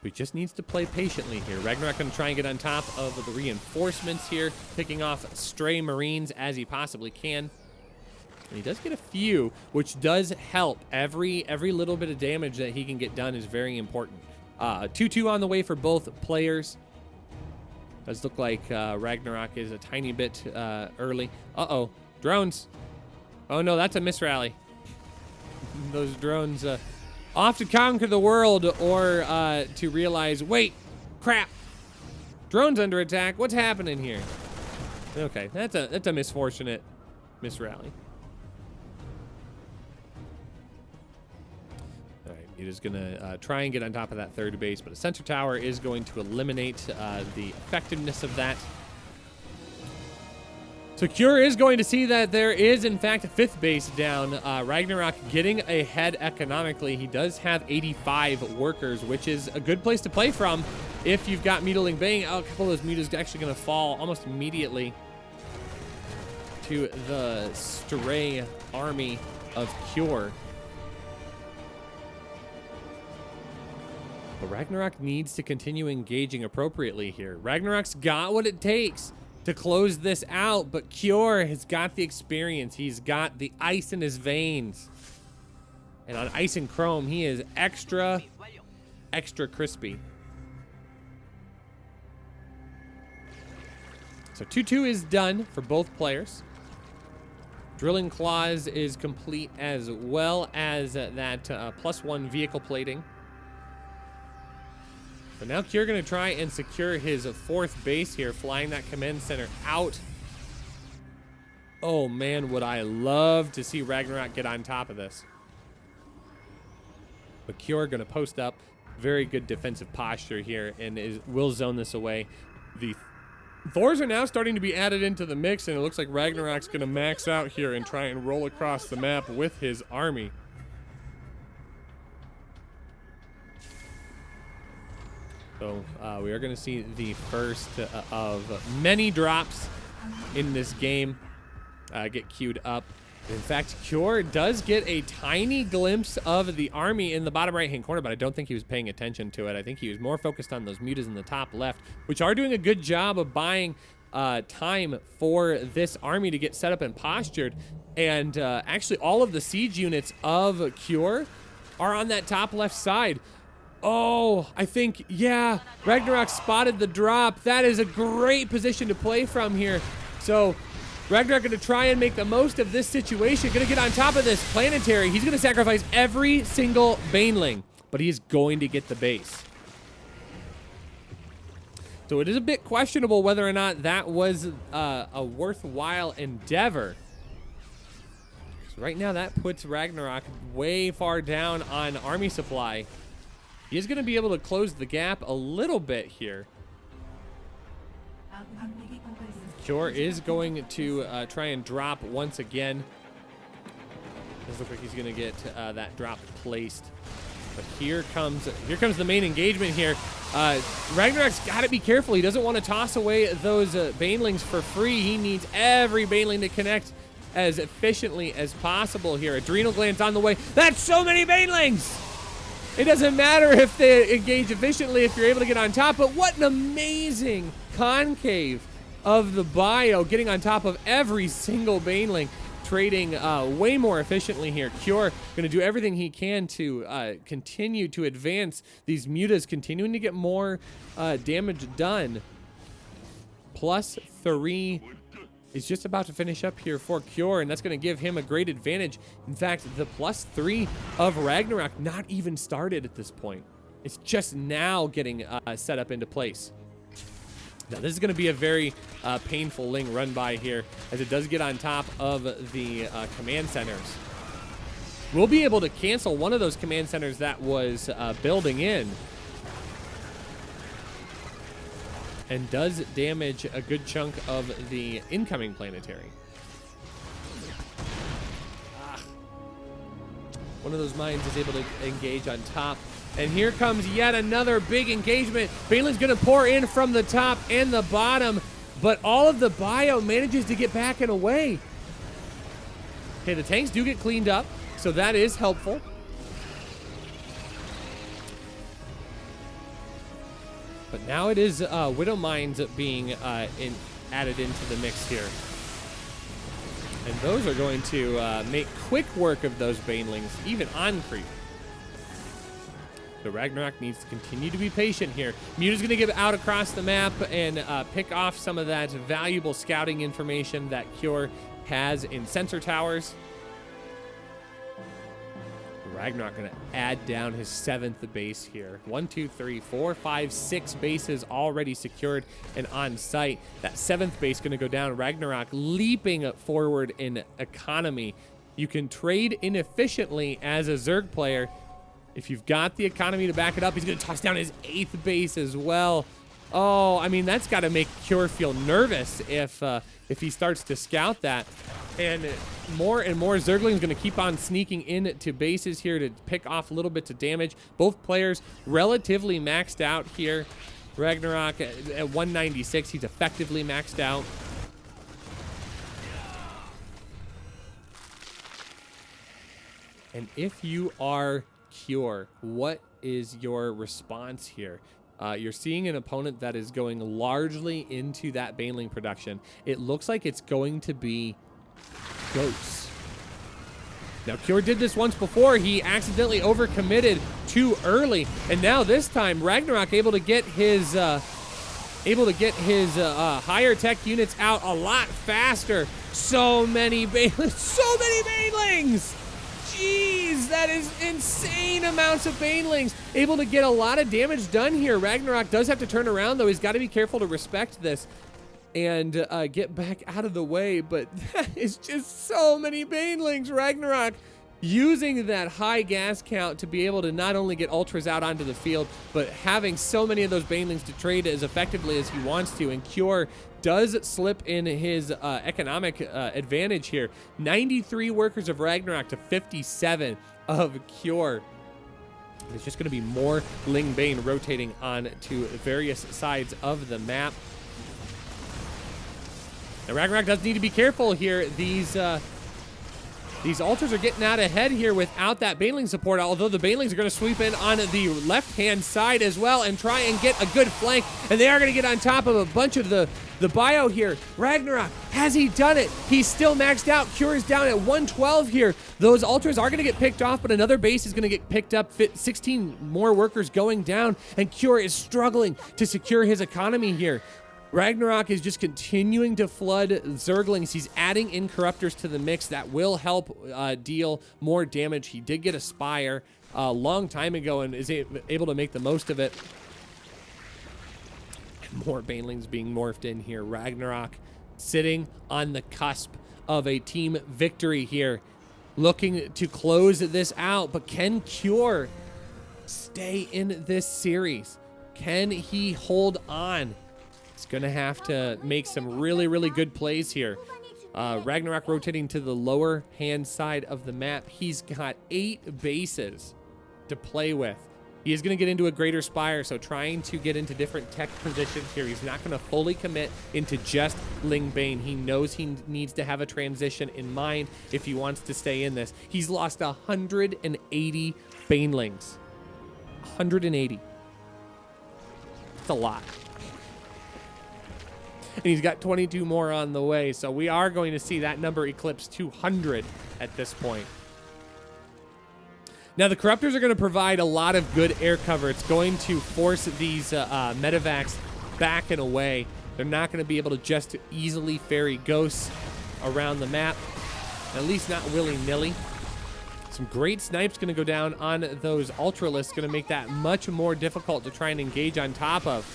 He just needs to play patiently here. Ragnarok going to try and get on top of the reinforcements here, picking off stray Marines as he possibly can. And he does get a few, which does help. Every little bit of damage that he can get done is very important. 2-2 on the way for both players. Does look like Ragnarok is a tiny bit early. Uh-oh, drones. Oh no, that's a misrally. Those drones off to conquer the world, or to realize, wait, crap, drones under attack. What's happening here? Okay, that's a misfortunate misrally. All right, Muta's gonna try and get on top of that third base, but a sensor tower is going to eliminate the effectiveness of that. So Cure is going to see that there is, in fact, a fifth base down. Ragnarok getting ahead economically. He does have 85 workers, which is a good place to play from if you've got Mutaling Bang. A couple of those Mutas actually going to fall almost immediately to the stray army of Cure. But Ragnarok needs to continue engaging appropriately here. Ragnarok's got what it takes to close this out, but Cure has got the experience. He's got the ice in his veins. And on Ice and Chrome, he is extra crispy. So 2-2 is done for both players. Drilling Claws is complete, as well as that +1 vehicle plating. But now Cure going to try and secure his fourth base here, flying that command center out. Oh man, would I love to see Ragnarok get on top of this. But Cure going to post up. Very good defensive posture here, and will zone this away. The Thors are now starting to be added into the mix, and it looks like Ragnarok's going to max out here and try and roll across the map with his army. So we are going to see the first of many drops in this game get queued up. In fact, Cure does get a tiny glimpse of the army in the bottom right-hand corner, but I don't think he was paying attention to it. I think he was more focused on those mutas in the top left, which are doing a good job of buying time for this army to get set up and postured. And actually, all of the siege units of Cure are on that top left side. Oh, I think, yeah, Ragnarok spotted the drop. That is a great position to play from here. So Ragnarok going to try and make the most of this situation. Going to get on top of this planetary. He's going to sacrifice every single Baneling, but he's going to get the base. So it is a bit questionable whether or not that was a worthwhile endeavor. So right now that puts Ragnarok way far down on army supply. He is going to be able to close the gap a little bit here. Cure is going to try and drop once again. Does look like he's going to get that drop placed. But here comes the main engagement here. Ragnarok's got to be careful. He doesn't want to toss away those banelings for free. He needs every baneling to connect as efficiently as possible here. Adrenal gland's on the way. That's so many banelings! It doesn't matter if they engage efficiently if you're able to get on top, but what an amazing concave of the bio, getting on top of every single baneling, trading way more efficiently here. Cure going to do everything he can to continue to advance these mutas, continuing to get more damage done. +3 is just about to finish up here for Cure, and that's going to give him a great advantage. In fact, the +3 of Ragnarok not even started at this point. It's just now getting set up into place. Now, this is going to be a very painful Ling run by here, as it does get on top of the command centers. We'll be able to cancel one of those command centers that was building in, and does damage a good chunk of the incoming planetary. One of those mines is able to engage on top. And here comes yet another big engagement. Baneling's gonna pour in from the top and the bottom, but all of the bio manages to get back and away. Okay, the tanks do get cleaned up, so that is helpful. But now it is Widow Mines being added into the mix here. And those are going to make quick work of those banelings, even on creep. So Ragnarok needs to continue to be patient here. Muta's going to get out across the map and pick off some of that valuable scouting information that Cure has in sensor towers. Ragnarok going to add down his 7th base here. 1, 2, 3, 4, 5, 6 bases already secured and on site. That 7th base going to go down. Ragnarok leaping forward in economy. You can trade inefficiently as a Zerg player. If you've got the economy to back it up, he's going to toss down his 8th base as well. Oh, I mean, that's got to make Cure feel nervous if he starts to scout that. And more Zerglings going to keep on sneaking into bases here to pick off little bits of damage. Both players relatively maxed out here. Ragnarok at 196, he's effectively maxed out. And if you are Cure, what is your response here? You're seeing an opponent that is going largely into that baneling production. It looks like it's going to be Ghosts. Now, Cure did this once before. He accidentally overcommitted too early, and now this time Ragnarok able to get his higher tech units out a lot faster. So many banelings! Jeez, that is insane amounts of banelings. Able to get a lot of damage done here. Ragnarok does have to turn around, though. He's got to be careful to respect this and get back out of the way, but that is just so many banelings. Ragnarok using that high gas count to be able to not only get ultras out onto the field, but having so many of those banelings to trade as effectively as he wants to. And Cure does slip in his economic advantage here. 93 workers of Ragnarok to 57 of Cure. There's just going to be more Ling Bane rotating on to various sides of the map. Now Ragnarok does need to be careful here. These altars are getting out ahead here without that baneling support, although the banelings are going to sweep in on the left-hand side as well and try and get a good flank, and they are going to get on top of a bunch of the bio here. Ragnarok, has he done it? He's still maxed out. Cure is down at 112 here. Those altars are going to get picked off, but another base is going to get picked up. 16 more workers going down, and Cure is struggling to secure his economy here. Ragnarok is just continuing to flood Zerglings. He's adding Incorruptors to the mix that will help deal more damage. He did get a Spire a long time ago and is able to make the most of it. And more banelings being morphed in here. Ragnarok sitting on the cusp of a team victory here, looking to close this out. But can Cure stay in this series? Can he hold on? He's going to have to make some really, really good plays here. Ragnarok rotating to the lower hand side of the map. He's got 8 bases to play with. He is going to get into a greater spire, so trying to get into different tech positions here. He's not going to fully commit into just Ling Bane. He knows he needs to have a transition in mind if he wants to stay in this. He's lost 180 Banelings. 180. That's a lot. And he's got 22 more on the way, so we are going to see that number eclipse 200 at this point. Now, the Corruptors are going to provide a lot of good air cover. It's going to force these medevacs back and away. They're not going to be able to just easily ferry ghosts around the map, at least not willy-nilly. Some great snipes going to go down on those Ultralisks, going to make that much more difficult to try and engage on top of.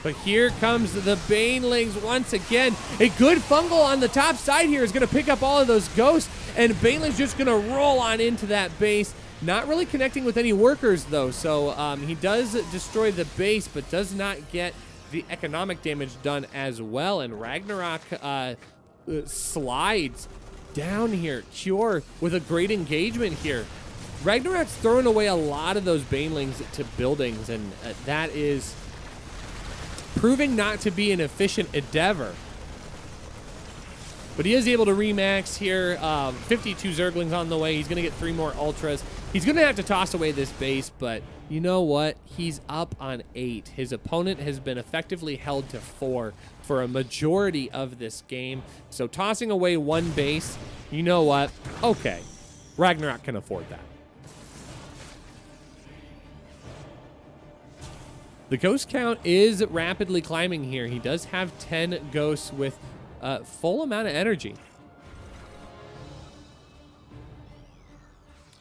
But here comes the Banelings once again. A good fungal on the top side here is going to pick up all of those ghosts, and Banelings just going to roll on into that base. Not really connecting with any workers, though, so he does destroy the base, but does not get the economic damage done as well. And Ragnarok slides down here. Cure with a great engagement here. Ragnarok's throwing away a lot of those Banelings to buildings, and that is proving not to be an efficient endeavor. But he is able to remax here. 52 Zerglings on the way. He's going to get 3 more Ultras. He's going to have to toss away this base, but you know what? He's up on 8. His opponent has been effectively held to 4 for a majority of this game. So tossing away 1 base, you know what? Okay, Ragnarok can afford that. The ghost count is rapidly climbing here. He does have 10 ghosts with full amount of energy.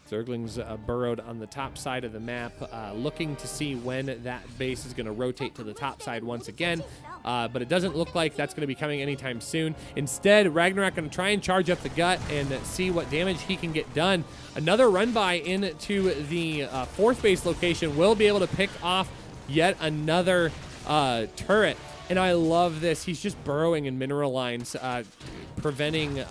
Zerglings burrowed on the top side of the map, looking to see when that base is going to rotate to the top side once again. But it doesn't look like that's going to be coming anytime soon. Instead, Ragnarok going to try and charge up the gut and see what damage he can get done. Another run by into the 4th base location will be able to pick off yet another turret. And I love this. He's just burrowing in mineral lines, preventing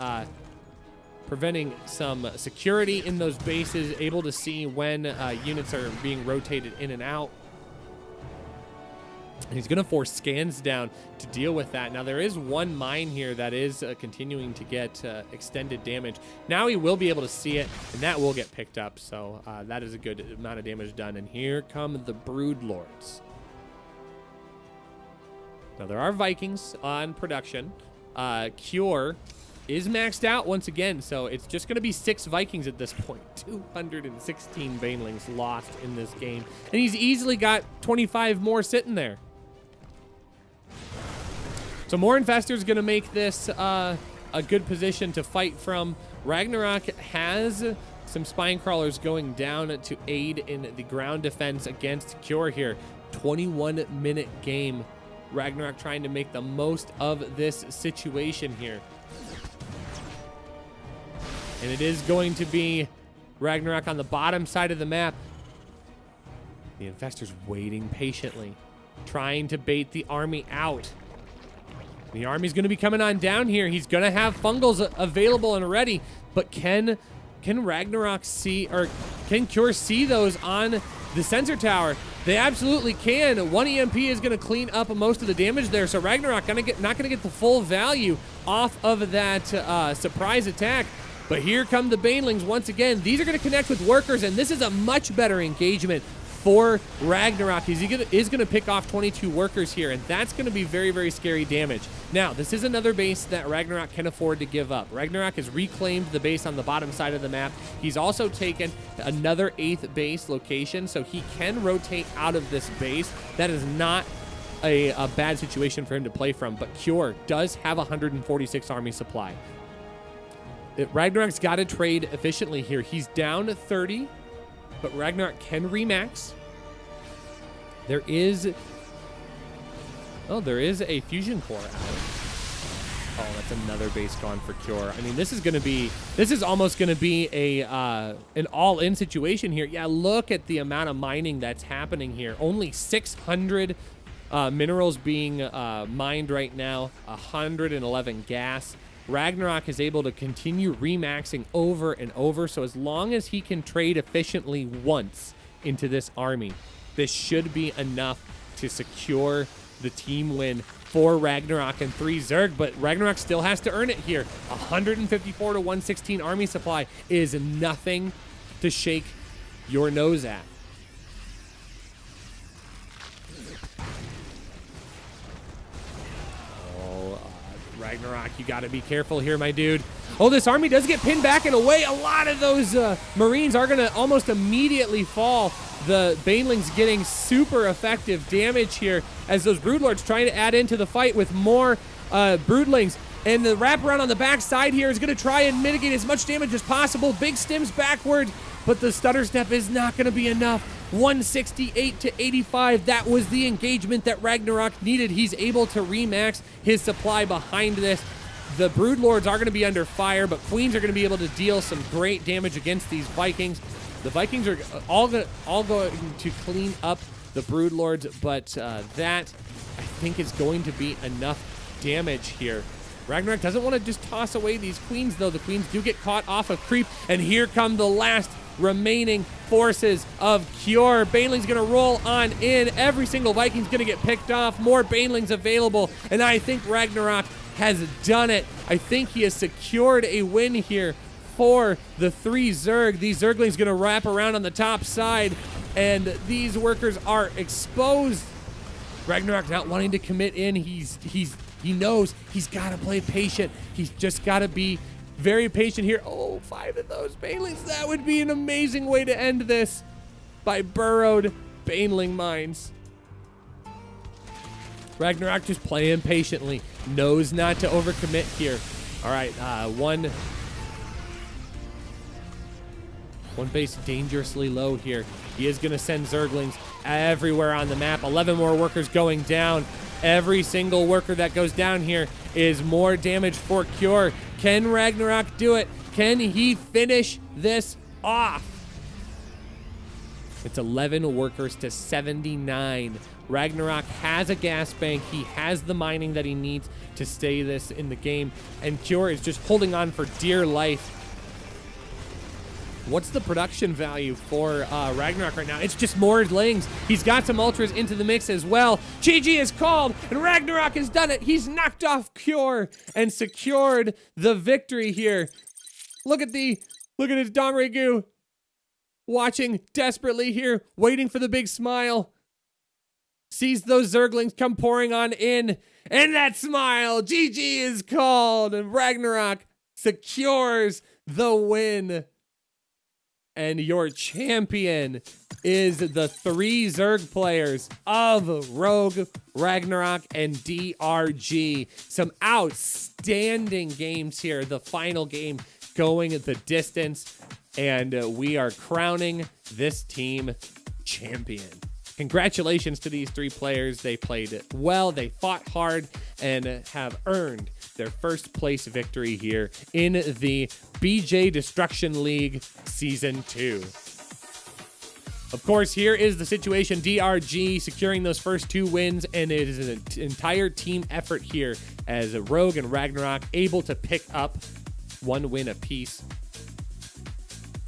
some security in those bases, able to see when units are being rotated in and out. And he's going to force scans down to deal with that. Now, there is 1 mine here that is continuing to get extended damage. Now he will be able to see it, and that will get picked up. So that is a good amount of damage done. And here come the Brood Lords. Now, there are Vikings on production. Cure is maxed out once again, so it's just going to be 6 Vikings at this point. 216 Banelings lost in this game, and he's easily got 25 more sitting there. So more Infestors going to make this a good position to fight from. Ragnarok has some Spine Crawlers going down to aid in the ground defense against Cure here. 21-minute game. Ragnarok trying to make the most of this situation here. And it is going to be Ragnarok on the bottom side of the map. The Infestor's waiting patiently, trying to bait the army out. The army's going to be coming on down here. He's going to have Fungals available and ready, but can Ragnarok see, or can Cure see those on the sensor tower? They absolutely can. 1 EMP is going to clean up most of the damage there, so Ragnarok not going to get the full value off of that surprise attack. But here come the Banelings once again. These are going to connect with workers, and this is a much better engagement for Ragnarok. He is going to pick off 22 workers here, and that's going to be very, very scary damage. Now, this is another base that Ragnarok can afford to give up. Ragnarok has reclaimed the base on the bottom side of the map. He's also taken another 8th base location, so he can rotate out of this base. That is not a bad situation for him to play from, but Cure does have 146 army supply. Ragnarok's got to trade efficiently here. He's down 30, but Ragnarok can remax. There is a fusion core out. Oh, that's another base gone for Cure. I mean, this is almost gonna be an all-in situation here. Yeah, look at the amount of mining that's happening here. Only 600 minerals being mined right now. 111 gas. Ragnarok is able to continue remaxing over and over, so as long as he can trade efficiently once, into this army. This should be enough to secure the team win for Ragnarok and 3 Zerg, but Ragnarok still has to earn it here. 154 to 116 army supply is nothing to shake your nose at. Ragnarok, you got to be careful here, my dude. Oh, this army does get pinned back in a way. A lot of those Marines are going to almost immediately fall. The Banelings getting super effective damage here as those Broodlords trying to add into the fight with more Broodlings. And the wraparound on the back side here is going to try and mitigate as much damage as possible. Big stims backward, but the stutter step is not going to be enough. 168 to 85, that was the engagement that Ragnarok needed. He's able to remax his supply behind this. The Broodlords are going to be under fire, but Queens are going to be able to deal some great damage against these Vikings. The Vikings are all going to clean up the Broodlords, but that, I think, is going to be enough damage here. Ragnarok doesn't want to just toss away these Queens, though. The Queens do get caught off of creep, and here come the last remaining forces of Cure. Baneling's gonna roll on in. Every single Viking's gonna get picked off. More Banelings available, and I think Ragnarok has done it. I think he has secured a win here for the 3 Zerg. These Zerglings gonna wrap around on the top side, and these workers are exposed. Ragnarok not wanting to commit in. He knows he's gotta play patient. He's just gotta be very patient here. Oh, 5 of those Banelings. That would be an amazing way to end this by burrowed Baneling mines. Ragnarok just playing patiently. Knows not to overcommit here. All right, one base dangerously low here. He is going to send Zerglings everywhere on the map. 11 more workers going down. Every single worker that goes down here is more damage for Cure. Can Ragnarok do it? Can he finish this off? It's 11 workers to 79. Ragnarok has a gas bank. He has the mining that he needs to stay this in the game. And Cure is just holding on for dear life. What's the production value for Ragnarok right now? It's just more Lings. He's got some Ultras into the mix as well. GG is called, and Ragnarok has done it. He's knocked off Cure and secured the victory here. Look at his Domregu watching desperately here, waiting for the big smile. Sees those Zerglings come pouring on in, and that smile, GG is called, and Ragnarok secures the win. And your champion is the 3 Zerg players of Rogue, Ragnarok, and DRG. Some outstanding games here. The final game going the distance. And we are crowning this team champion. Congratulations to these 3 players. They played well, they fought hard, and have earned their first place victory here in the BJ Destruction League Season 2. Of course, here is the situation. DRG securing those first 2 wins, and it is an entire team effort here as Rogue and Ragnarok able to pick up 1 win apiece.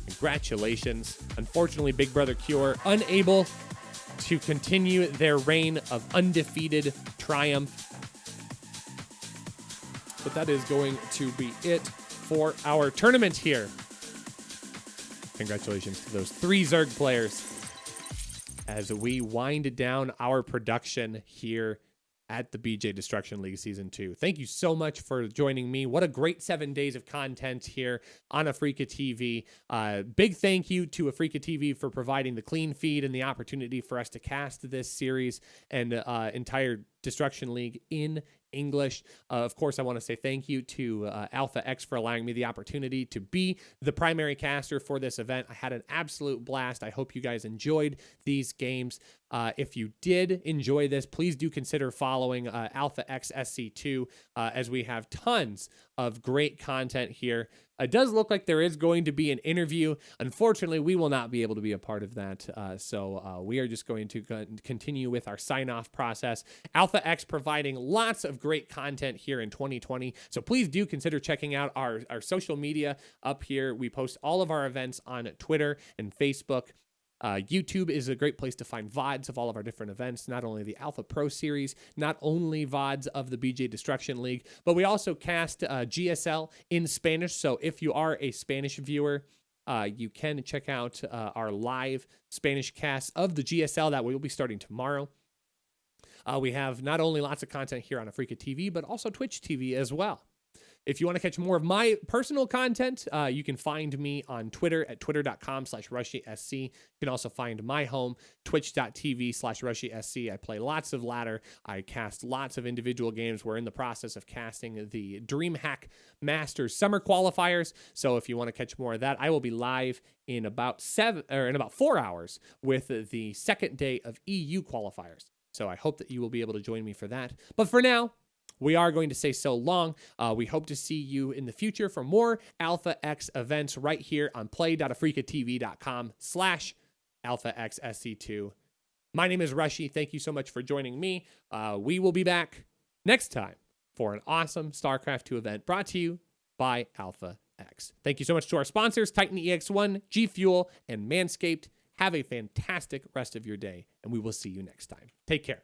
Congratulations. Unfortunately, Big Brother Cure unable to continue their reign of undefeated triumph. But that is going to be it for our tournament here. Congratulations to those 3 Zerg players as we wind down our production here at the BJ Destruction League Season 2. Thank you so much for joining me. What a great 7 days of content here on afreecaTV. Big thank you to afreecaTV for providing the clean feed and the opportunity for us to cast this series and entire Destruction League in English. Of course, I want to say thank you to Alpha X for allowing me the opportunity to be the primary caster for this event. I had an absolute blast. I hope you guys enjoyed these games. If you did enjoy this, please do consider following Alpha X SC2 as we have tons of great content here. It does look like there is going to be an interview. Unfortunately, we will not be able to be a part of that. So we are just going to continue with our sign-off process. Alpha X providing lots of great content here in 2020. So please do consider checking out our social media up here. We post all of our events on Twitter and Facebook. YouTube is a great place to find VODs of all of our different events, not only the Alpha Pro Series, not only VODs of the BJ Destruction League, but we also cast GSL in Spanish. So if you are a Spanish viewer, you can check out our live Spanish cast of the GSL that we will be starting tomorrow. We have not only lots of content here on afreecaTV, but also Twitch TV as well. If you want to catch more of my personal content, you can find me on Twitter at twitter.com/RushySC. You can also find my home, twitch.tv/RushySC. I play lots of ladder. I cast lots of individual games. We're in the process of casting the DreamHack Masters Summer Qualifiers. So if you want to catch more of that, I will be live in about 4 hours with the second day of EU qualifiers. So I hope that you will be able to join me for that. But for now, we are going to say so long. We hope to see you in the future for more Alpha X events right here on play.afreecaTV.com/AlphaXSC2. My name is Rushy. Thank you so much for joining me. We will be back next time for an awesome StarCraft 2 event brought to you by Alpha X. Thank you so much to our sponsors, Titan EX1, G Fuel, and Manscaped. Have a fantastic rest of your day, and we will see you next time. Take care.